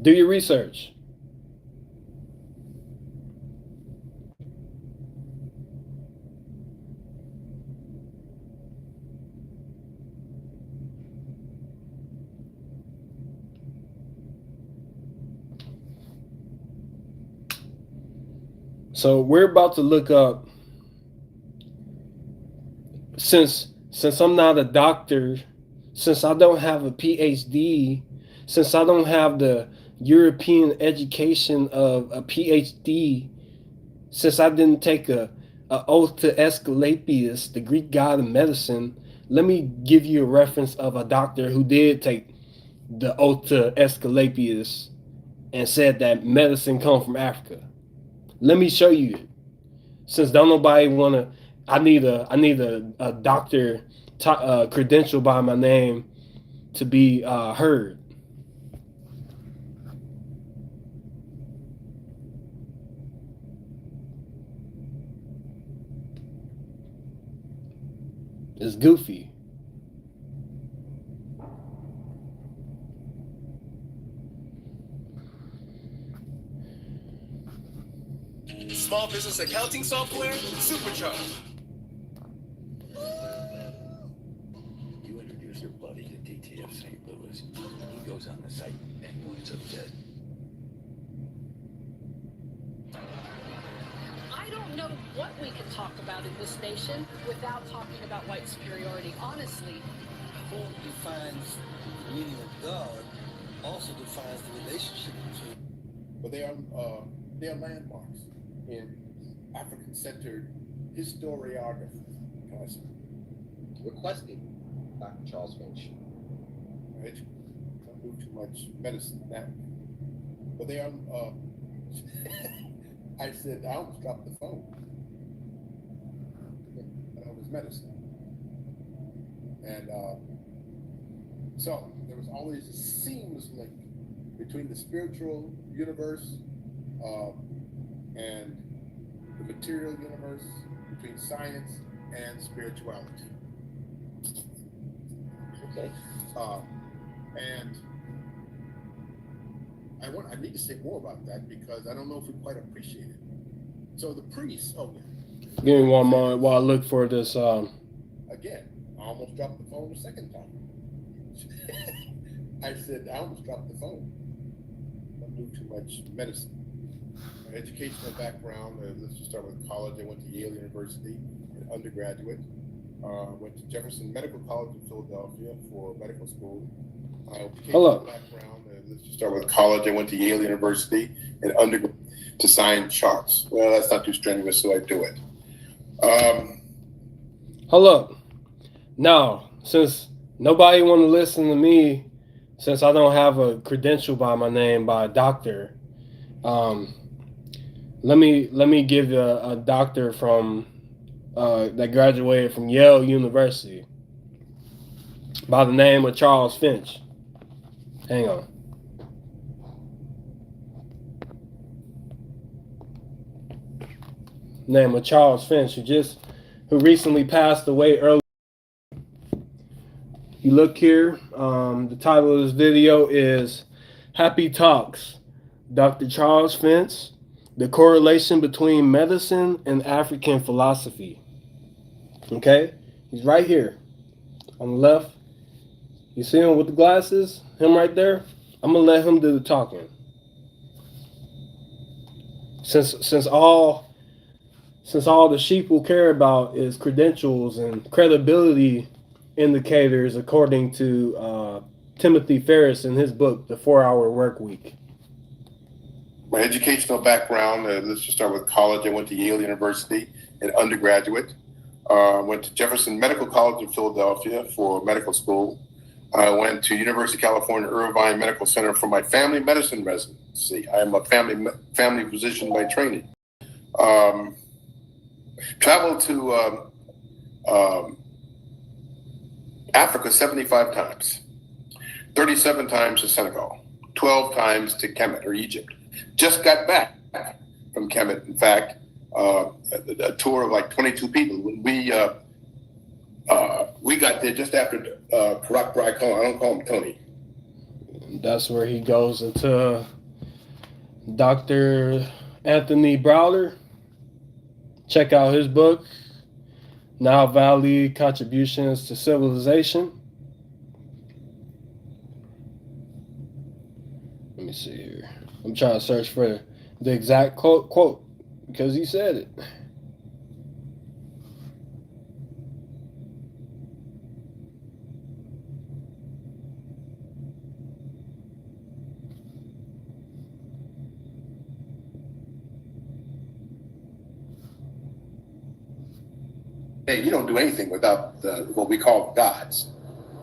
Do your research. So we're about to look up, since I'm not a doctor, since I don't have a PhD, since I don't have the European education of a PhD, since I didn't take a oath to Aesculapius, the Greek god of medicine, let me give you a reference of a doctor who did take the oath to Aesculapius and said that medicine comes from Africa. Let me show you it. Since don't nobody wanna, I need a doctor credential by my name to be heard. It's goofy. Small business accounting software, supercharged. You introduce your buddy to DTF St. Louis. He goes on the site and winds up dead. I don't know what we can talk about in this nation without talking about white superiority, honestly. Who defines the meaning of God also defines the relationship between. But they are landmarks in African-centered historiography. Requesting Dr. Charles Finch. Right? Don't do too much medicine now. But they are. I said I almost dropped the phone. That was medicine, and so there was always a seamless link between the spiritual universe and the material universe, between science and spirituality. Okay. And I need to say more about that because I don't know if we quite appreciate it. So the priests, Give me one moment while I look for this. Again, I almost dropped the phone the second time. I said I almost dropped the phone. Don't do too much medicine. Educational background, let's just start with college. I went to Yale University, an undergraduate. Went to Jefferson Medical College in Philadelphia for medical school. Hello. Background, let's just start with college. I went to Yale University, an undergraduate, to sign charts. Well, that's not too strenuous, so I do it. Hello. Now, since nobody want to listen to me, since I don't have a credential by my name, by a doctor, let me give you a doctor from that graduated from Yale University by the name of Charles Finch. Hang on. Name of Charles Finch, who recently passed away early. You look here, the title of this video is Happy Talks, Dr. Charles Finch, the correlation between medicine and African philosophy. Okay, he's right here on the left. You see him with the glasses? Him right there? I'm gonna let him do the talking. Since all the sheep will care about is credentials and credibility indicators, according to Timothy Ferriss in his book, The 4-Hour Work Week. My educational background, let's just start with college. I went to Yale University, an undergraduate. Went to Jefferson Medical College in Philadelphia for medical school. I went to University of California, Irvine Medical Center for my family medicine residency. I am a family physician by training. Traveled to Africa 75 times, 37 times to Senegal, 12 times to Kemet or Egypt. Just got back from Kemet. In fact, a tour of like 22 people. We got there just after Karak. I don't call him Tony. That's where he goes into Dr. Anthony Browder. Check out his book, Nile Valley Contributions to Civilization. Let me see here. I'm trying to search for the exact quote because he said it. Hey, you don't do anything without what we call gods.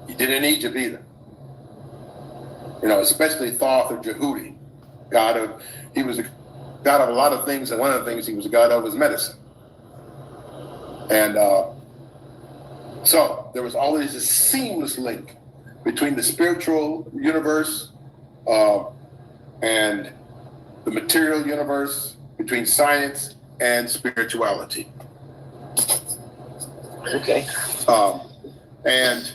You didn't in Egypt either. You know, especially Thoth or Jehudi, he was a god of a lot of things, and one of the things he was a god of was medicine. And so there was always this seamless link between the spiritual universe and the material universe, between science and spirituality. Okay. And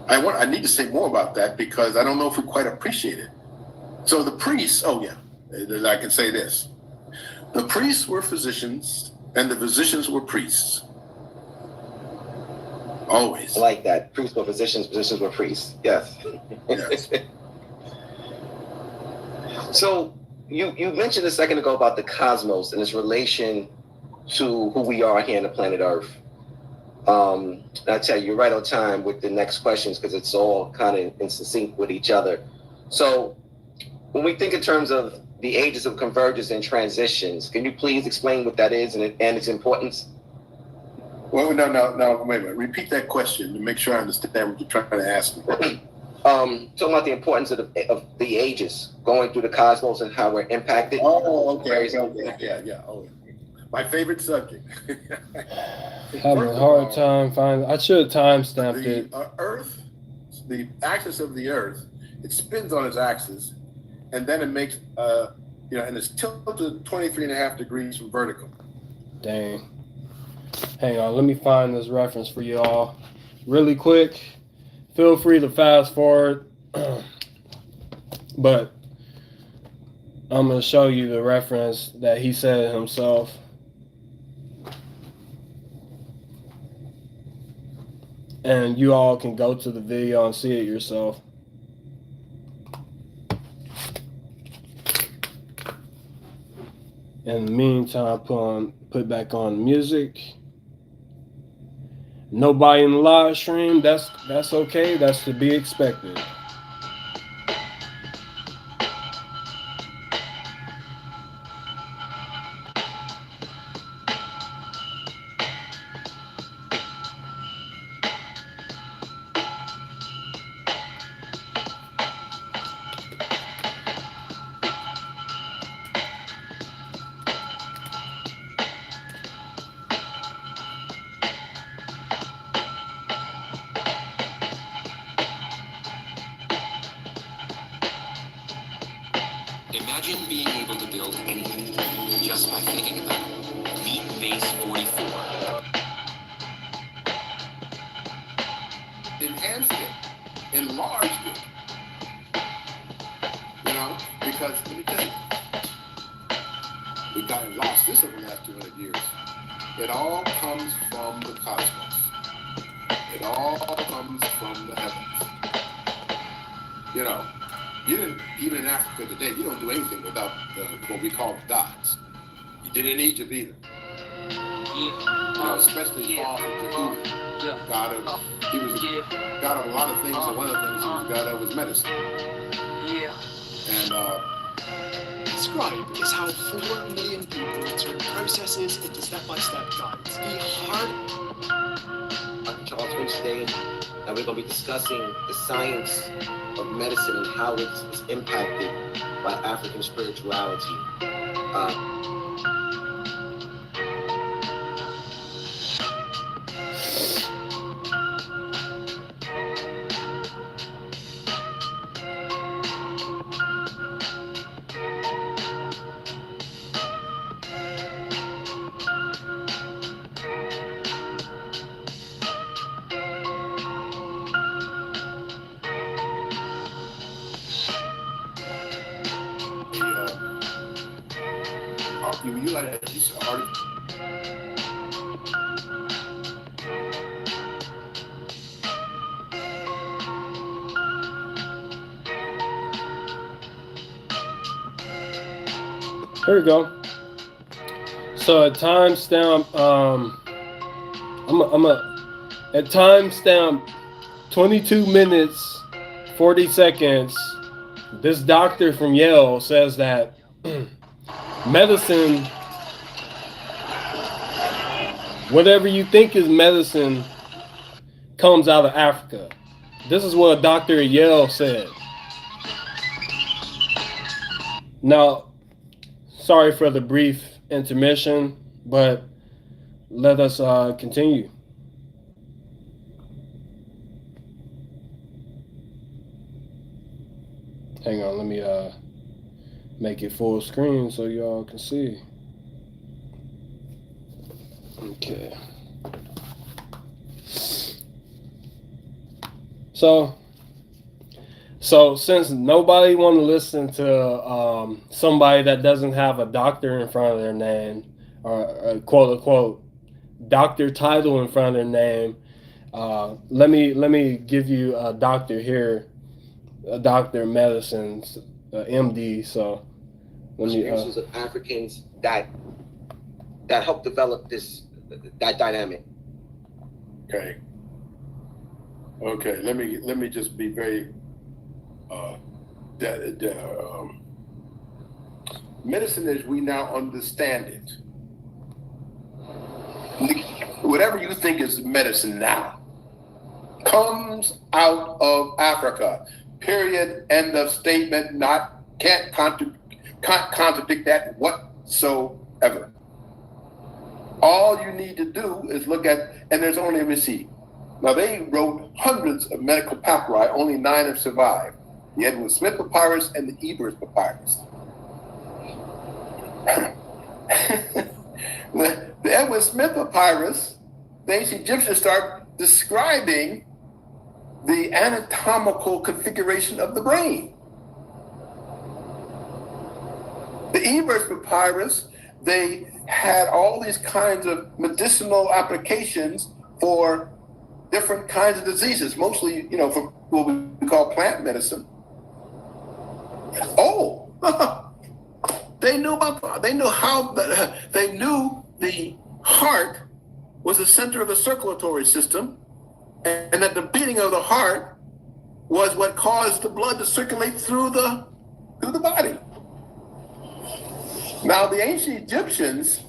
I need to say more about that because I don't know if we quite appreciate it. So the priests, I can say this. The priests were physicians and the physicians were priests. Always. I like that. Priests were physicians, physicians were priests. Yes. Yes. So you mentioned a second ago about the cosmos and its relation to who we are here on the planet Earth. I tell you, you're right on time with the next questions because it's all kind of in sync with each other. So when we think in terms of the ages of convergence and transitions, can you please explain what that is and its importance? Well, no, wait a minute. Repeat that question to make sure I understand what you're trying to ask me. Talking about the importance of the ages going through the cosmos and how we're impacted. Oh, okay. Yeah. Oh, my favorite subject. Having a hard time finding. I should have time-stamped it. Earth, the axis of the Earth, it spins on its axis, and then it makes, and it's tilted 23.5 degrees from vertical. Dang. Hang on, let me find this reference for you all really quick. Feel free to fast forward, but I'm going to show you the reference that he said himself. And you all can go to the video and see it yourself. In the meantime, put back on music. Nobody in the live stream. That's okay. That's to be expected. Imagine being able to build anything just by thinking about it. Meet Base 44. Enhanced it, enlarged it. You know, because let me tell you, we've gotten lost this over the last 200 years. It all comes from the cosmos. It all comes from the heavens. You know, you didn't, even in Africa today, you don't do anything without what we call the gods. You did in Egypt either. You know, especially far from Jehovah. God of, he was God of a lot of things, and one of the things he was God of was medicine. And Scribe is how 4 million people turn processes into step-by-step guides. The hard. I'm Charles Finch today, and we're going to be discussing the science of medicine and how it's impacted by African spirituality. you like that, you started. Here we go. So at timestamp, at timestamp 22 minutes 40 seconds. This doctor from Yale says that medicine, whatever you think is medicine, comes out of Africa. This is what a doctor at Yale said. Now, sorry for the brief intermission, but let us continue. Hang on, let me make it full screen so y'all can see. Okay. So since nobody want to listen to somebody that doesn't have a doctor in front of their name, or a quote unquote doctor title in front of their name, let me give you a doctor here, a doctor of medicine, MD. So let me experiences of Africans that helped develop that dynamic. Okay. Let me just be very medicine as we now understand it, whatever you think is medicine now, comes out of Africa. Period. End of statement. Can't contradict that whatsoever. All you need to do is look at, and there's only a receipt. Now, they wrote hundreds of medical papyri, only 9 have survived. The Edwin Smith papyrus and the Ebers papyrus. The Edwin Smith papyrus, the ancient Egyptians start describing the anatomical configuration of the brain. The Ebers papyrus, they had all these kinds of medicinal applications for different kinds of diseases, mostly, for what we call plant medicine. Oh, They knew about. They knew how. They knew the heart was the center of the circulatory system, and that the beating of the heart was what caused the blood to circulate through the body. Now, the ancient Egyptians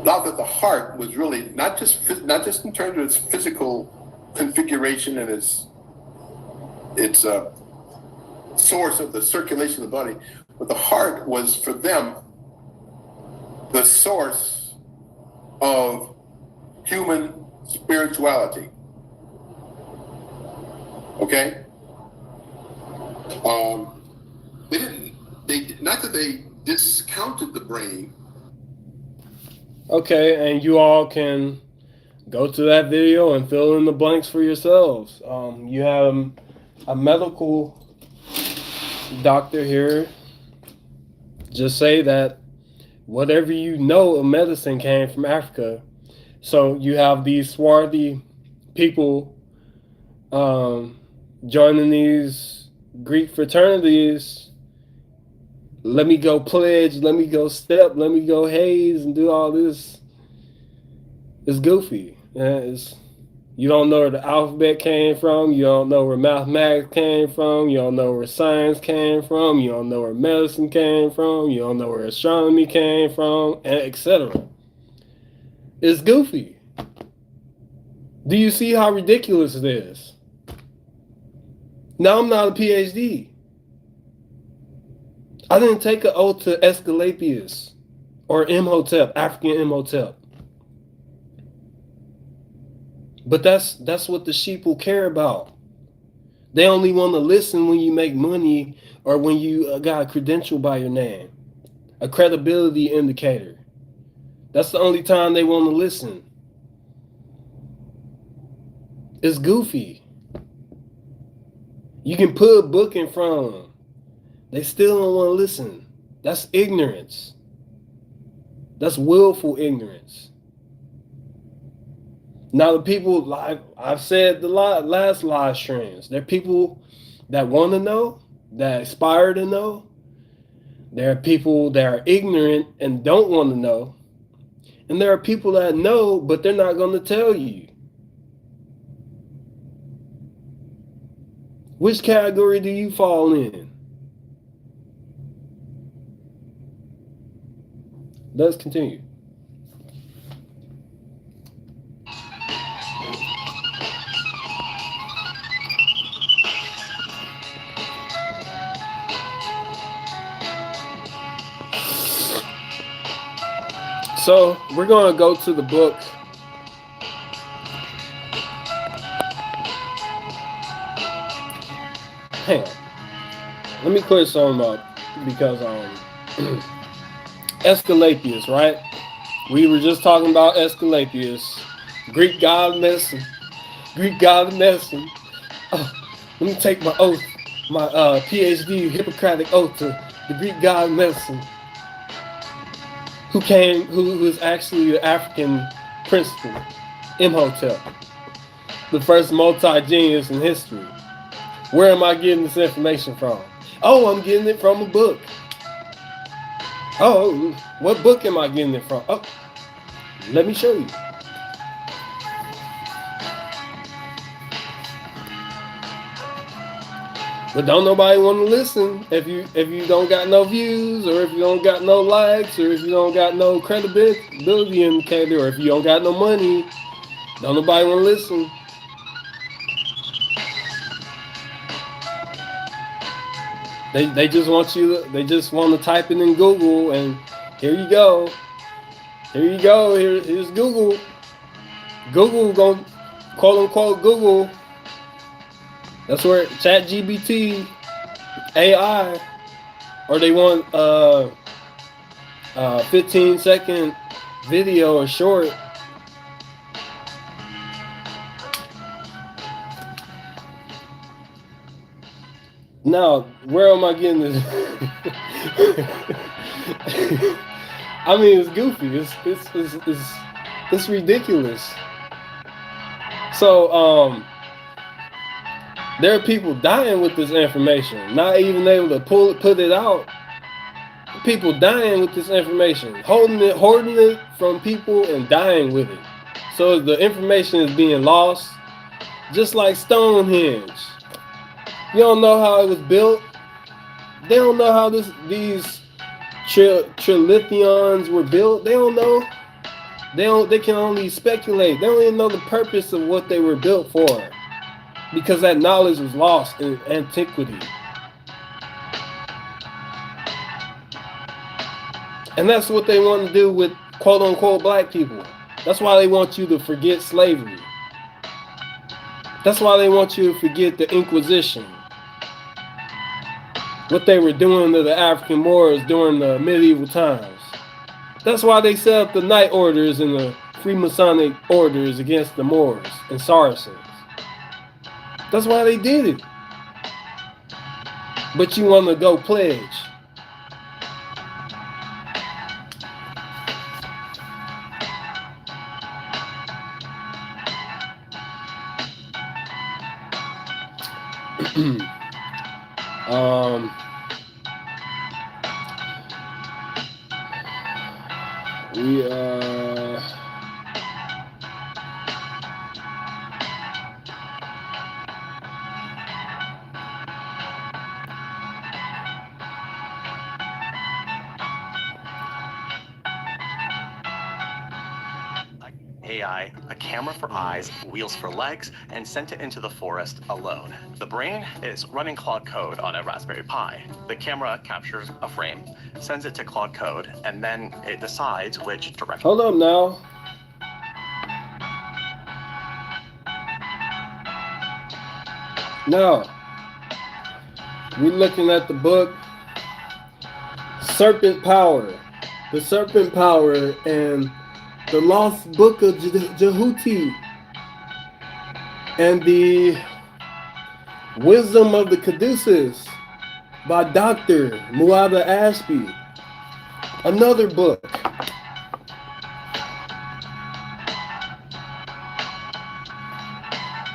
thought that the heart was really not just in terms of its physical configuration and its source of the circulation of the body, but the heart was for them the source of human spirituality. Okay? Not that they discounted the brain. Okay, and you all can go to that video and fill in the blanks for yourselves. You have a medical doctor here just say that whatever you know of medicine came from Africa. So you have these swarthy people joining these Greek fraternities. Let me go pledge, let me go step, let me go haze and do all this. It's goofy. You don't know where the alphabet came from. You don't know where mathematics came from. You don't know where science came from. You don't know where medicine came from. You don't know where astronomy came from, and etc. It's goofy. Do you see how ridiculous it is? Now, I'm not a PhD. I didn't take an oath to Asclepius or Imhotep, African Imhotep. But that's what the sheep will care about. They only want to listen when you make money or when you got a credential by your name, a credibility indicator. That's the only time they want to listen. It's goofy. You can put a book in front of them. They still don't want to listen. That's ignorance. That's willful ignorance. Now, the people, like I've said the last live streams, there are people that want to know, that aspire to know. There are people that are ignorant and don't want to know. And there are people that know, but they're not going to tell you. Which category do you fall in? Let's continue. So we're going to go to the book. Hang on. Let me clear something up because Asclepius, right? We were just talking about Asclepius, Greek god of medicine. Greek god of medicine. Let me take my oath, my PhD Hippocratic oath to the Greek god of medicine. Who was actually the African principal, Imhotep, the first multi-genius in history. Where am I getting this information from? Oh, I'm getting it from a book. Oh, what book am I getting it from? Oh, let me show you. But don't nobody want to listen if you don't got no views, or if you don't got no likes, or if you don't got no credibility indicator, or if you don't got no money. Don't nobody want to listen. They just want you. They just want to type it in Google, and here you go. Here you go. Here's Google. Google going quote unquote Google. That's where ChatGPT, AI, or they want 15-second video or short. Now, where am I getting this? I mean, it's goofy. It's ridiculous. So, there are people dying with this information, not even able to put it out People dying with this information, hoarding it from people and dying with it. So the information is being lost, just like Stonehenge. You don't know how it was built. They don't know how these trilithions were built. They don't know. They can only speculate. They don't even know the purpose of what they were built for, because that knowledge was lost in antiquity. And that's what they want to do with quote unquote black people. That's why they want you to forget slavery. That's why they want you to forget the Inquisition. What they were doing to the African Moors during the medieval times. That's why they set up the night orders and the Freemasonic orders against the Moors and Saracens. That's why they did it. But you want to go pledge. AI, a camera for eyes, wheels for legs, and sent it into the forest alone. The brain is running Claude Code on a Raspberry Pi. The camera captures a frame, sends it to Claude Code, and then it decides which direction. Hold up now. Now, we're looking at the book Serpent Power. The Serpent Power and the Lost Book of Jehuti and the Wisdom of the Caduceus by Dr. Muada Ashby. Another book.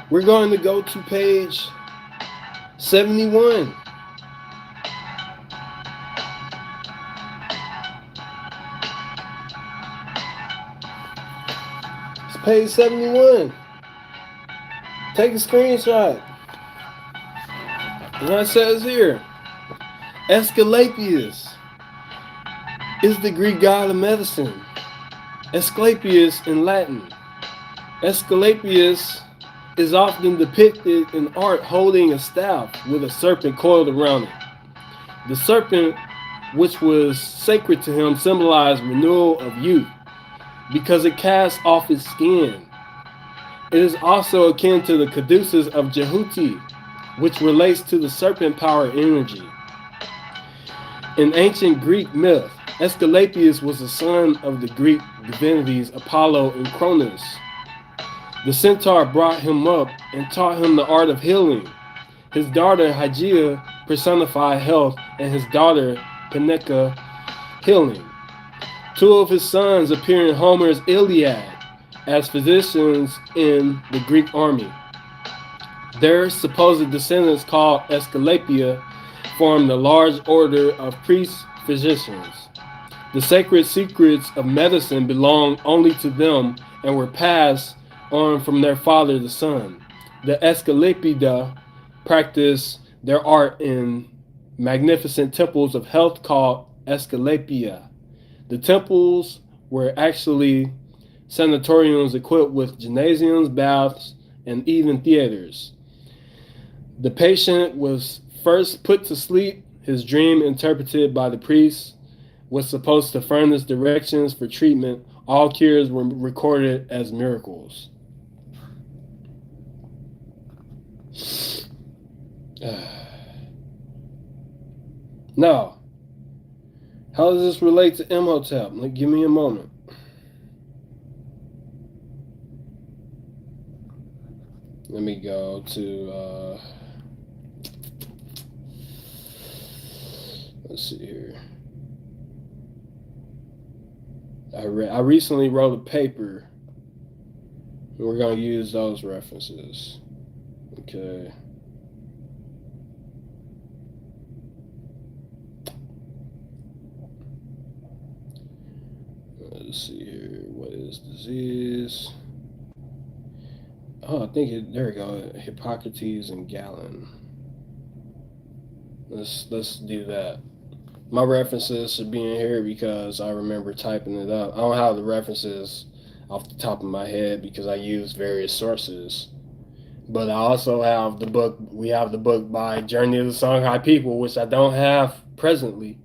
We're going to go to page 71. It's page 71. Take a screenshot. And it says here, Asclepius is the Greek god of medicine. Asclepius in Latin. Asclepius is often depicted in art holding a staff with a serpent coiled around it. The serpent, which was sacred to him, symbolized renewal of youth because it casts off its skin. It is also akin to the caduceus of Jehuti, which relates to the serpent power energy. In ancient Greek myth, Asclepius was the son of the Greek divinities Apollo and Cronus. The centaur brought him up and taught him the art of healing. His daughter Hygeia personified health, and his daughter Peneka healing. Two of his sons appear in Homer's Iliad as physicians in the Greek army. Their supposed descendants, called Asclepia, formed a large order of priest-physicians. The sacred secrets of medicine belonged only to them and were passed on from their father to son. The Asclepida practiced their art in magnificent temples of health called Asclepia. The temples were actually sanatoriums equipped with gymnasiums, baths, and even theaters. The patient was first put to sleep. His dream, interpreted by the priest, was supposed to furnish directions for treatment. All cures were recorded as miracles. Now, how does this relate to Imhotep? Give me a moment. Let me go to, let's see here. I recently wrote a paper, and we're going to use those references. Okay. let's see here. What is disease? Oh, I think there we go. Hippocrates and Galen. Let's do that. My references should be in here because I remember typing it up. I don't have the references off the top of my head because I use various sources. But I also have the book. We have the book by Journey of the Songhai People, which I don't have presently.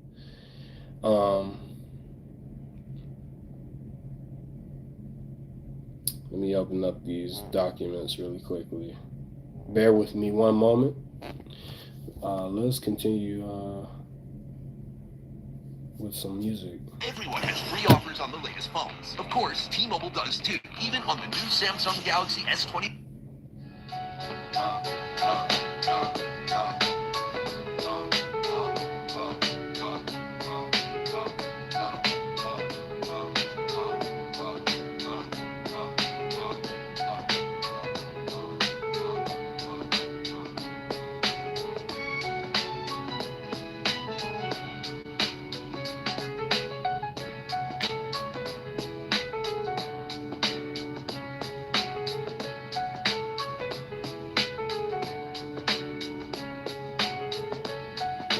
Let me open up these documents really quickly. Bear with me one moment. Let's continue with some music. Everyone has free offers on the latest phones. Of course, T-Mobile does too, even on the new Samsung Galaxy S20.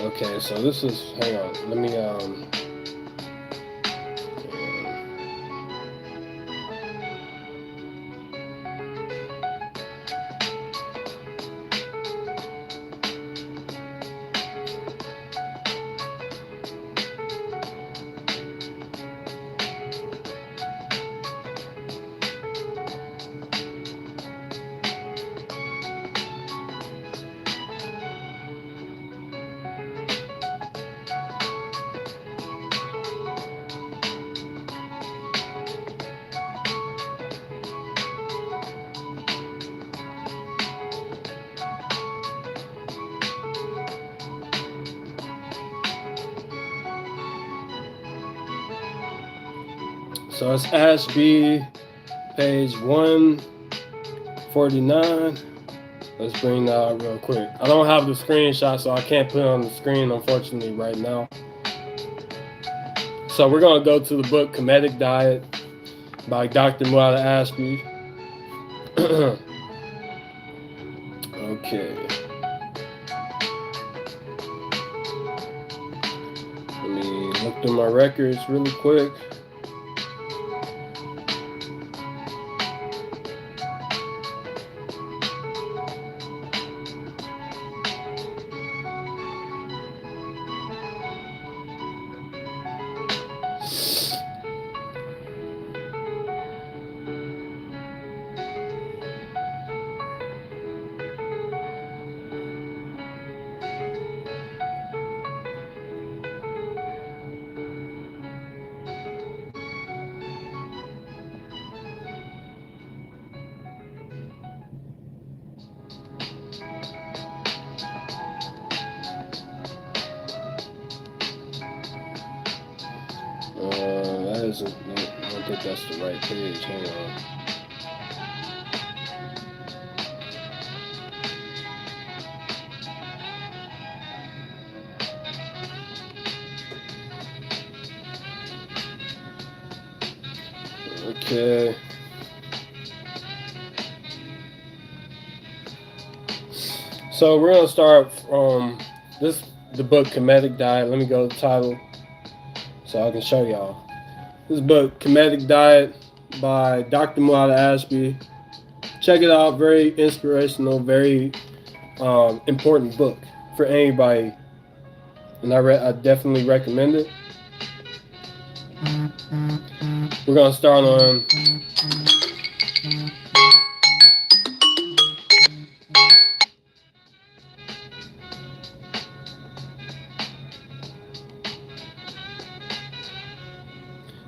Okay, so this is, hang on, let me, so it's Ashby, page 149. Let's bring that out real quick. I don't have the screenshot, so I can't put it on the screen, unfortunately, right now. So we're going to go to the book Kemetic Diet by Dr. Muada Ashby. Okay. Let me look through my records really quick. That isn't, I don't think that's the right page. Hang on. Okay. So we're gonna start from the book Kemetic Diet. Let me go to the title so I can show y'all. This book, Kemetic Diet by Dr. Muada Ashby. Check it out. Very inspirational, very important book for anybody. And I definitely recommend it. We're going to start on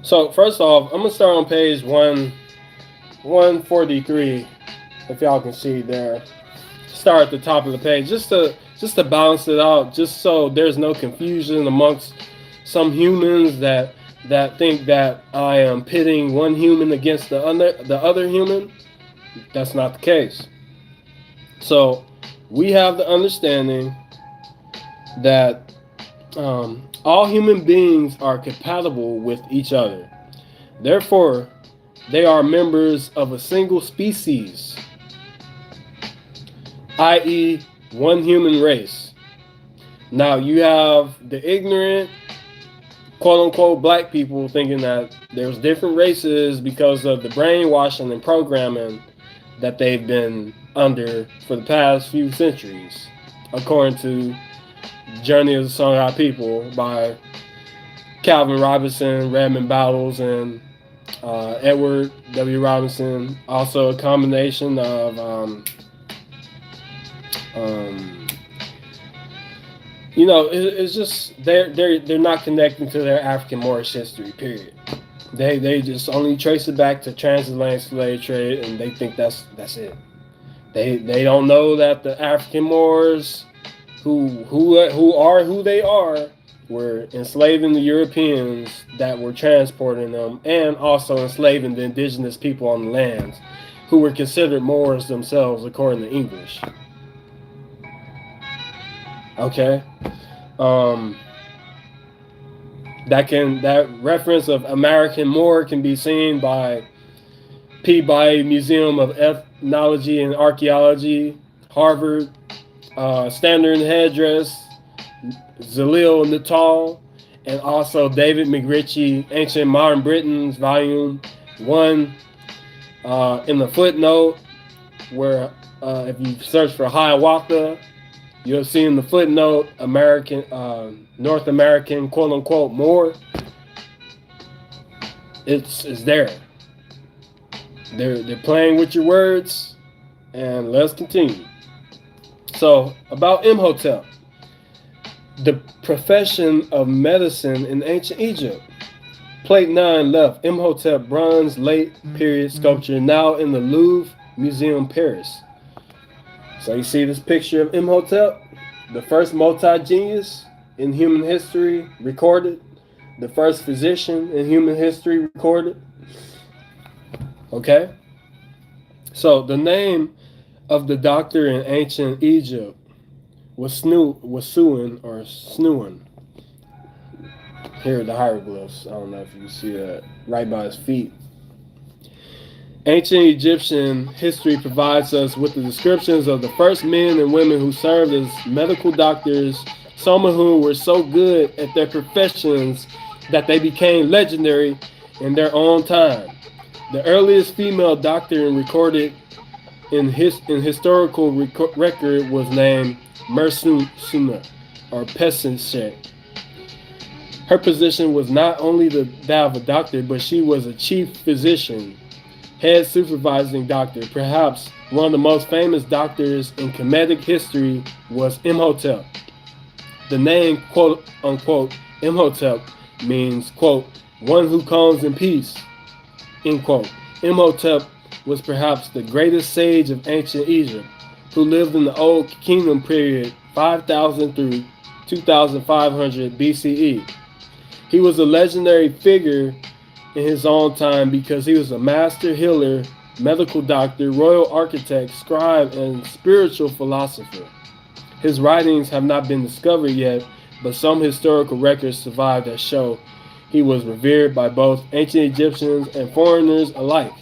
So first off, I'm gonna start on page 143, if y'all can see there. Start at the top of the page, just to balance it out, just so there's no confusion amongst some humans that think that I am pitting one human against the other human. That's not the case. So we have the understanding that all human beings are compatible with each other. Therefore, they are members of a single species, i.e., one human race. Now, you have the ignorant, quote-unquote, black people thinking that there's different races because of the brainwashing and programming that they've been under for the past few centuries, according to Journey of the Songhai People by Calvin Robinson, Redmond Battles, and Edward W. Robinson. Also a combination of you know, it's just they're not connecting to their African Moorish history, period. They just only trace it back to transatlantic slave trade, and they think that's it. They don't know that the African Moors, who are who they are, were enslaving the Europeans that were transporting them, and also enslaving the indigenous people on the lands, who were considered Moors themselves according to English. Okay, that reference of American Moor can be seen by Peabody Museum of Ethnology and Archaeology, Harvard, Standard and Headdress, Zalil Natal, and also David McRitchie, Ancient Modern Britons, Volume 1, in the footnote, where if you search for Hiawatha, you'll see in the footnote American, North American, quote unquote, Moor. It's there. They're playing with your words, and let's continue. So about Imhotep, the profession of medicine in ancient Egypt. Plate 9 left, Imhotep bronze late period sculpture, now in the Louvre Museum, Paris. So you see this picture of Imhotep, the first multi-genius in human history recorded, the first physician in human history recorded. Okay? So the name of the doctor in ancient Egypt was Suan or Snuan. Here are the hieroglyphs. I don't know if you can see that right by his feet. Ancient Egyptian history provides us with the descriptions of the first men and women who served as medical doctors, some of whom were so good at their professions that they became legendary in their own time. The earliest female doctor recorded in historical record was named Mersuna or Pessinche. Her position was not only that of a doctor, but she was a chief physician, head supervising doctor. Perhaps one of the most famous doctors in Kemetic history was Imhotep. The name, quote unquote, Imhotep means, quote, one who comes in peace, end quote. Imhotep was perhaps the greatest sage of ancient Egypt, who lived in the Old Kingdom period 5000 through 2500 BCE. He was a legendary figure in his own time because he was a master healer, medical doctor, royal architect, scribe, and spiritual philosopher. His writings have not been discovered yet, but some historical records survive that show he was revered by both ancient Egyptians and foreigners alike.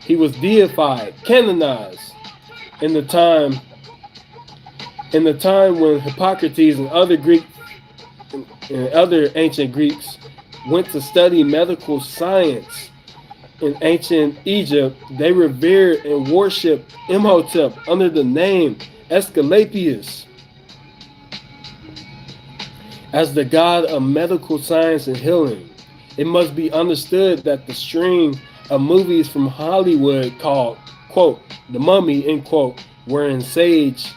He was deified, canonized, in the time when Hippocrates and other ancient Greeks went to study medical science in ancient Egypt. They revered and worshipped Imhotep under the name Aesculapius as the god of medical science and healing. It must be understood that the string of movies from Hollywood called, quote, The Mummy, end quote, wherein sage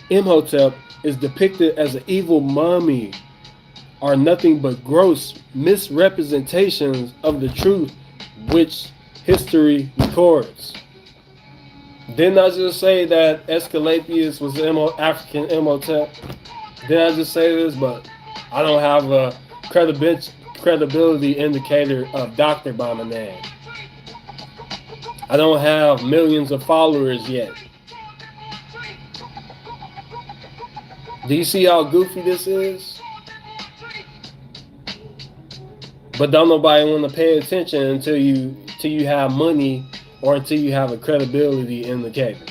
Imhotep is depicted as an evil mummy, are nothing but gross misrepresentations of the truth which history records. Didn't I just say that Aesculapius was African Imhotep? Didn't I just say this? But I don't have a credibility indicator of doctor by my name. I don't have millions of followers yet. Do you see how goofy this is? But don't nobody want to pay attention until you have money or until you have a credibility in the cave.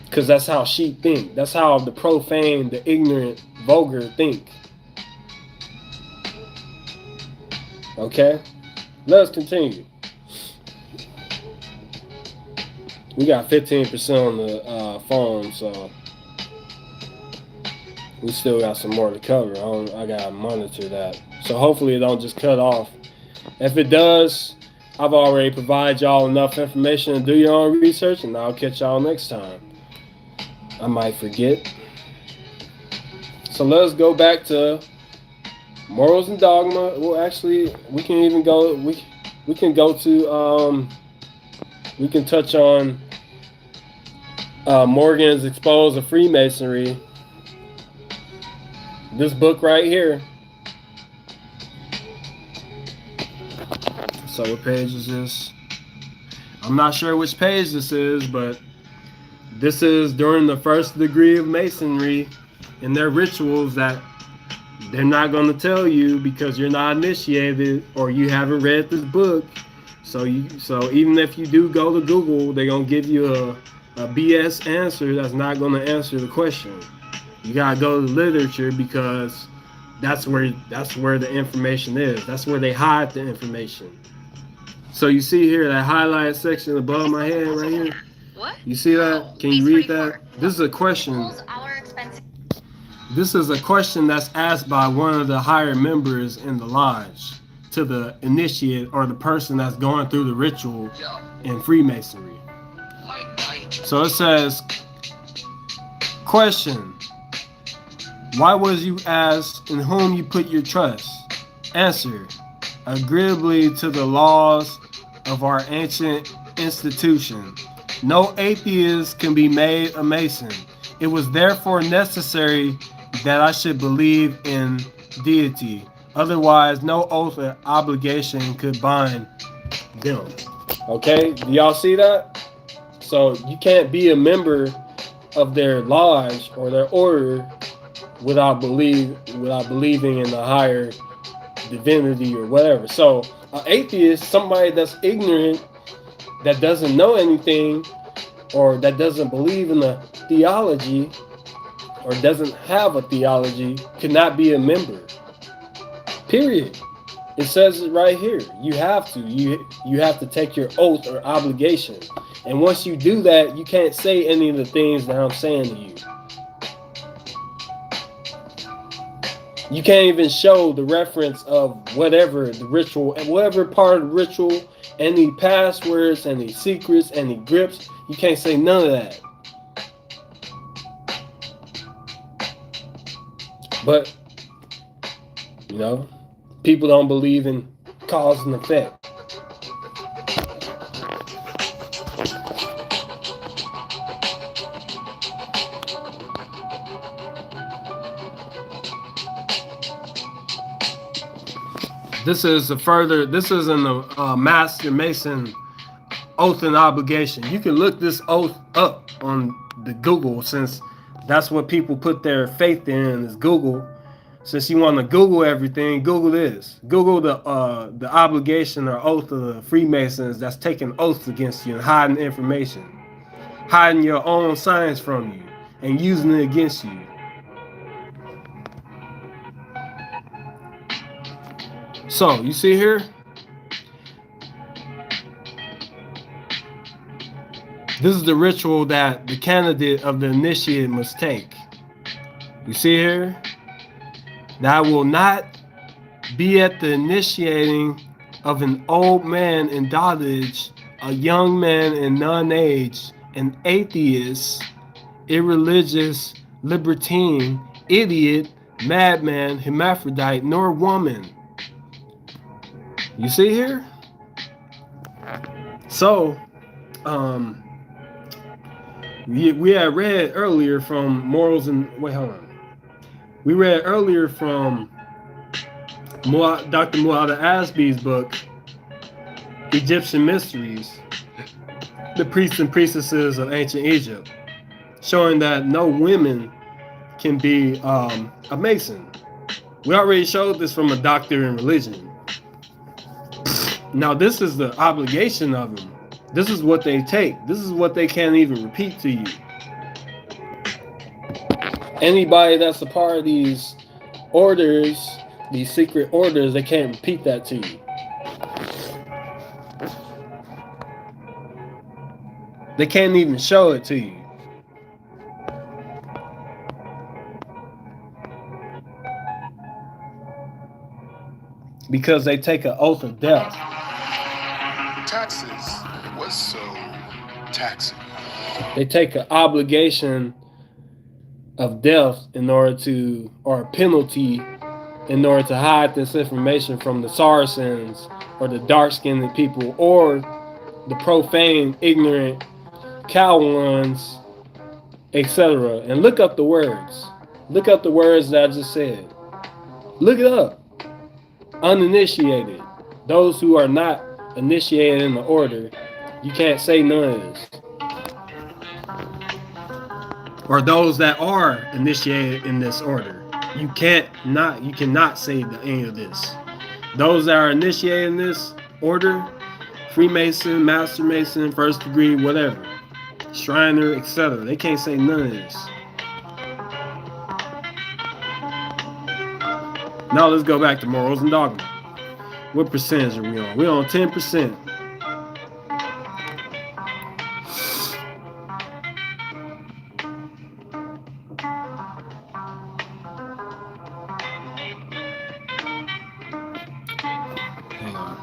Because that's how sheep think. That's how the profane, the ignorant, vulgar think. Okay? Let's continue. We got 15% on the phone, so we still got some more to cover. I gotta monitor that. So hopefully it don't just cut off. If it does, I've already provided y'all enough information to do your own research, and I'll catch y'all next time. I might forget. So let's go back to morals and dogma. Well, actually, we can even go. We can go to. We can touch on Morgan's Expose of Freemasonry. This book right here. So what page is this? I'm not sure which page this is, but this is during the first degree of Masonry and their rituals that they're not going to tell you because you're not initiated or you haven't read this book. So even if you do go to Google, they're going to give you a BS answer that's not going to answer the question. You got to go to the literature because that's where the information is. That's where they hide the information. So you see here that highlighted section above my head right here? What? You see that? Can you read that? This is a question. This is a question that's asked by one of the higher members in the lodge to the initiate or the person that's going through the ritual in Freemasonry. So it says, question, why was you asked in whom you put your trust? Answer, agreeably to the laws of our ancient institution. No atheist can be made a Mason. It was therefore necessary that I should believe in deity. Otherwise, no oath or obligation could bind them. Okay, do y'all see that? So you can't be a member of their lodge or their order without believing in the higher divinity or whatever. So an atheist, somebody that's ignorant, that doesn't know anything, or that doesn't believe in the theology, or doesn't have a theology, cannot be a member. Period. It says it right here. You have to. You have to take your oath or obligation. And once you do that, you can't say any of the things that I'm saying to you. You can't even show the reference of whatever the ritual, whatever part of the ritual, any passwords, any secrets, any grips. You can't say none of that. But, you know, people don't believe in cause and effect. This is in the Master Mason oath and obligation. You can look this oath up on the Google, since that's what people put their faith in is Google. Since you want to Google everything, Google this. Google the obligation or oath of the Freemasons that's taking oaths against you and hiding information, hiding your own science from you and using it against you. So, you see here? This is the ritual that the candidate of the initiate must take. You see here? That I will not be at the initiating of an old man in dotage, a young man in non-age, an atheist, irreligious, libertine, idiot, madman, hermaphrodite, nor woman. You see here? So, we had read earlier from Morals and... Wait, hold on. We read earlier from Dr. Muhammad Asby's book, Egyptian Mysteries, the priests and priestesses of ancient Egypt, showing that no women can be a Mason. We already showed this from a doctor in religion. Now, this is the obligation of them. This is what they take. This is what they can't even repeat to you. Anybody that's a part of these orders, these secret orders, they can't repeat that to you. They can't even show it to you. Because they take an oath of death. Taxes. What's so taxing? They take an obligation of death in order to, or a penalty in order to hide this information from the Saracens or the dark-skinned people or the profane, ignorant cow ones, etc. And look up the words. Look up the words that I just said. Look it up. Uninitiated. Those who are not initiated in the order, you can't say none of this. Or those that are initiated in this order, you cannot say any of this. Those that are initiated in this order, Freemason, Master Mason, First Degree, whatever, Shriner, etc., they can't say none of this. Now let's go back to morals and dogma. What percentage are we on? We're on 10%. Hang on.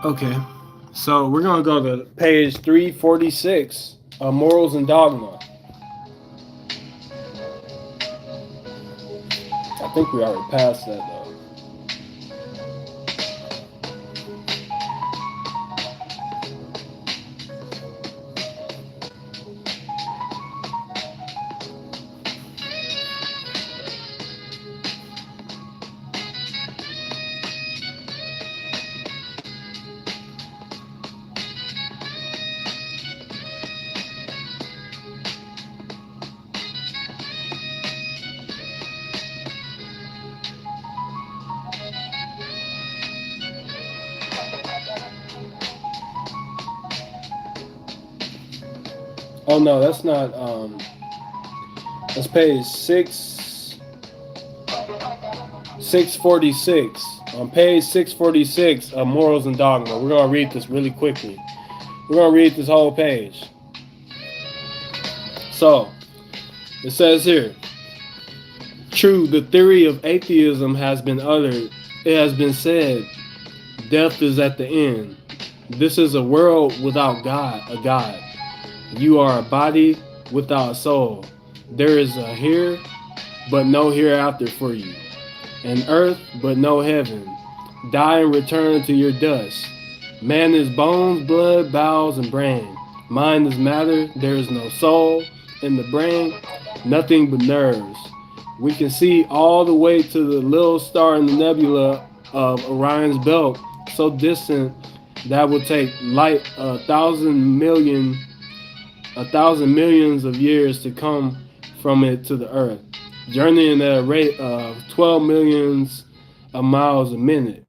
Okay, so we're going to go to page 346 of Morals and Dogma. I think we already passed that though. Oh no, that's not, that's page 646. On page 646 of Morals and Dogma. We're going to read this really quickly. We're going to read this whole page. So, it says here, true, the theory of atheism has been uttered. It has been said, death is at the end. This is a world without God, a God. You are a body without a soul. There is a here, but no hereafter for you. An earth, but no heaven. Die and return to your dust. Man is bones, blood, bowels, and brain. Mind is matter. There is no soul in the brain. Nothing but nerves. We can see all the way to the little star in the nebula of Orion's belt, so distant that would take light 1,000 millions of years to come from it to the earth, journeying at a rate of 12 millions of miles a minute.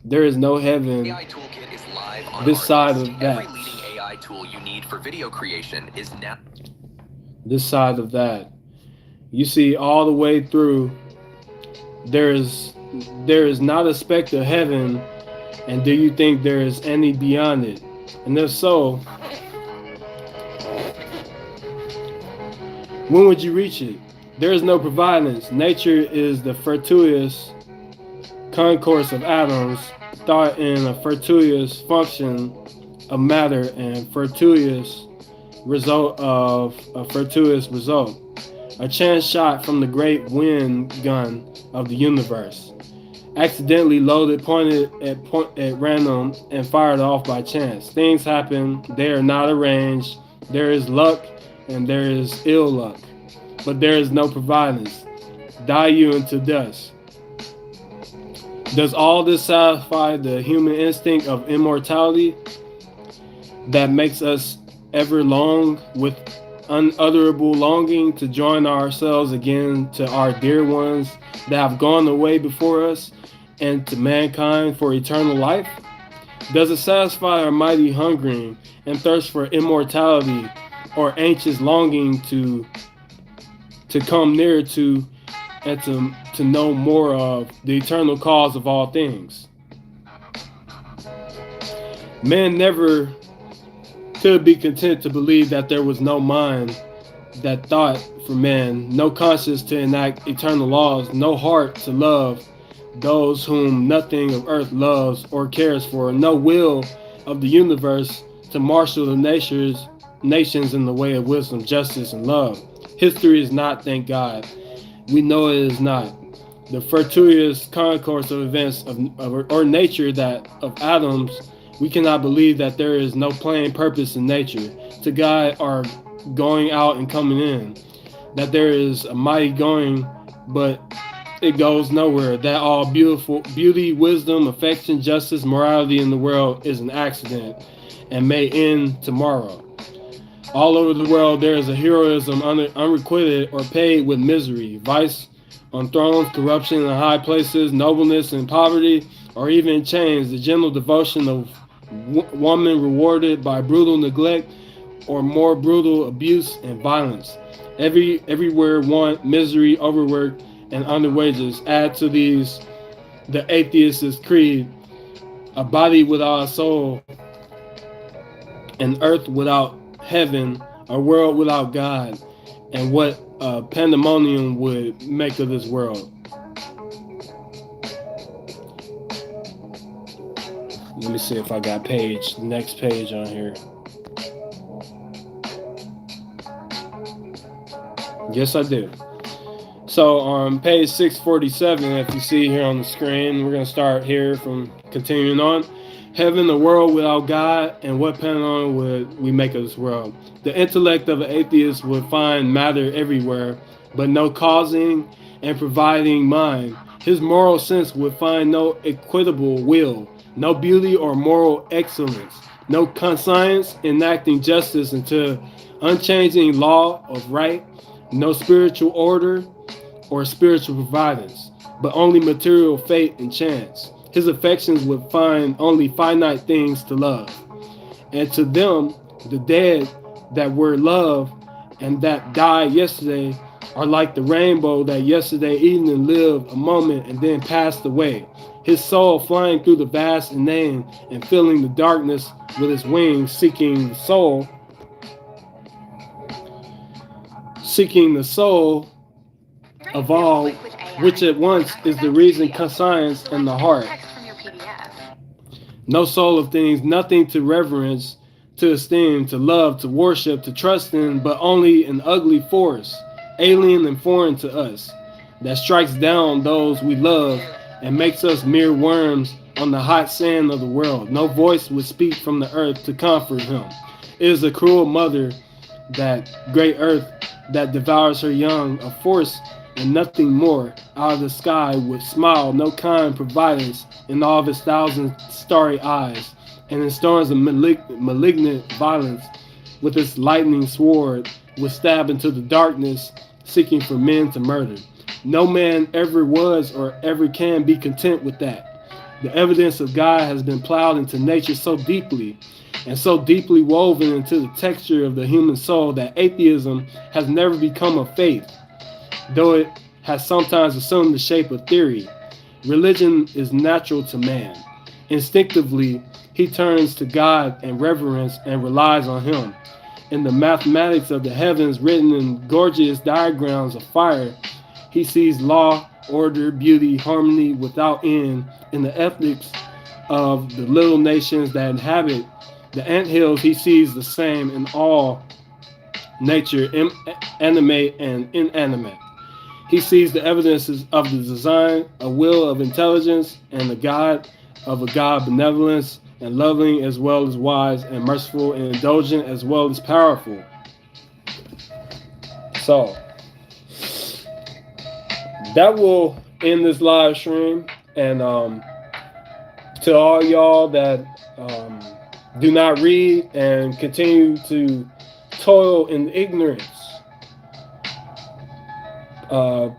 There is no heaven AI Toolkit is live on this side of that. Every leading AI tool you need for video creation is now. This side of that. You see all the way through. There is not a speck of heaven, and do you think there is any beyond it? And if so, when would you reach it? There is no providence. Nature is the fortuitous concourse of atoms, thought in a fortuitous function of matter and fortuitous result of a fortuitous result. A chance shot from the great wind gun of the universe. Accidentally loaded, pointed at random, and fired off by chance. Things happen. They are not arranged. There is luck and there is ill luck, but there is no providence. Die you into dust. Does all this satisfy the human instinct of immortality that makes us ever long with unutterable longing to join ourselves again to our dear ones that have gone away before us and to mankind for eternal life? Does it satisfy our mighty hungering and thirst for immortality, or anxious longing to come near to and to know more of the eternal cause of all things? Man never could be content to believe that there was no mind that thought for man, no conscience to enact eternal laws, no heart to love those whom nothing of earth loves or cares for, no will of the universe to marshal the nations in the way of wisdom, justice, and love. History is not, thank God. We know it is not. The fortuitous concourse of events or nature that of atoms, we cannot believe that there is no plain purpose in nature to guide our going out and coming in, that there is a mighty going, but it goes nowhere, that all beauty, wisdom, affection, justice, morality in the world is an accident and may end tomorrow. All over the world there is a heroism unrequited or paid with misery, vice on thrones, corruption in high places, nobleness in poverty, or even in chains, the gentle devotion of woman rewarded by brutal neglect or more brutal abuse and violence. Everywhere want, misery, overwork, and under wages. Add to these the atheist's creed, a body without a soul, an earth without heaven, a world without God, and what pandemonium would make of this world. Let me see if I got the next page on here. Yes, I do. So on page 647, if you see here on the screen, we're going to start here from continuing on. Heaven, a world without God, and what pandemonium would we make of this world? The intellect of an atheist would find matter everywhere, but no causing and providing mind. His moral sense would find no equitable will, no beauty or moral excellence, no conscience enacting justice into unchanging law of right, no spiritual order or spiritual providence, but only material fate and chance. His affections would find only finite things to love. And to them, the dead that were loved and that died yesterday are like the rainbow that yesterday evening lived a moment and then passed away. His soul flying through the vast inane and filling the darkness with its wings, seeking the soul of all, which at once is the reason, conscience, and the heart. No soul of things, nothing to reverence, to esteem, to love, to worship, to trust in, but only an ugly force, alien and foreign to us, that strikes down those we love and makes us mere worms on the hot sand of the world. No voice would speak from the earth to comfort him. It is a cruel mother, that great earth that devours her young, a force and nothing more. Out of the sky would smile no kind providence in all of his thousand starry eyes, and in storms of malignant violence with its lightning sword would stab into the darkness, seeking for men to murder. No man ever was or ever can be content with that. The evidence of God has been plowed into nature so deeply and so deeply woven into the texture of the human soul that atheism has never become a faith, though it has sometimes assumed the shape of theory. Religion is natural to man. Instinctively, he turns to God in reverence and relies on him. In the mathematics of the heavens written in gorgeous diagrams of fire, he sees law, order, beauty, harmony without end. In the ethics of the little nations that inhabit the anthills, he sees the same in all nature, animate and inanimate. He sees the evidences of the design, a will of intelligence, and the God of a God benevolence and loving as well as wise, and merciful and indulgent as well as powerful. So that will end this live stream. And to all y'all that do not read and continue to toil in ignorance,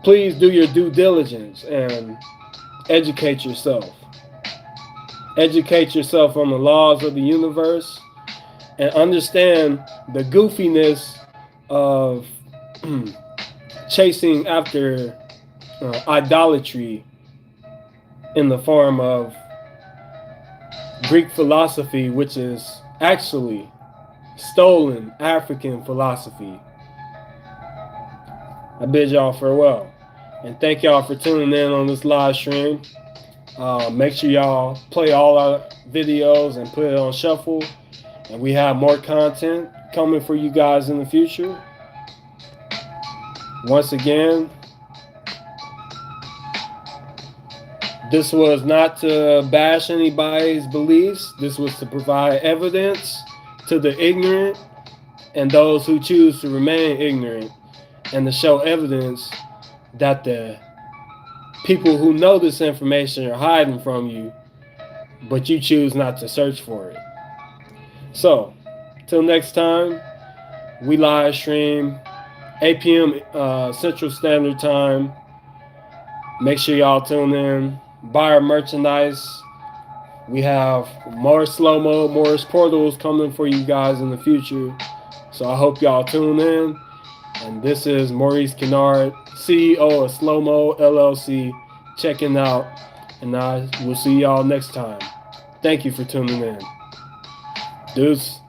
please do your due diligence and educate yourself. Educate yourself on the laws of the universe and understand the goofiness of chasing after idolatry in the form of Greek philosophy, which is actually stolen African philosophy. I bid y'all farewell. And thank y'all for tuning in on this live stream. Make sure y'all play all our videos and put it on shuffle. And we have more content coming for you guys in the future. Once again, this was not to bash anybody's beliefs. This was to provide evidence to the ignorant and those who choose to remain ignorant, and to show evidence that the people who know this information are hiding from you, but you choose not to search for it. So, till next time, we live stream 8 p.m. Central Standard Time. Make sure y'all tune in. Buy our merchandise. We have more slow-moed, moorish portals coming for you guys in the future. So I hope y'all tune in. And this is Maurice Kennard, CEO of SLOWMOED LLC, checking out. And I will see y'all next time. Thank you for tuning in. Deuce.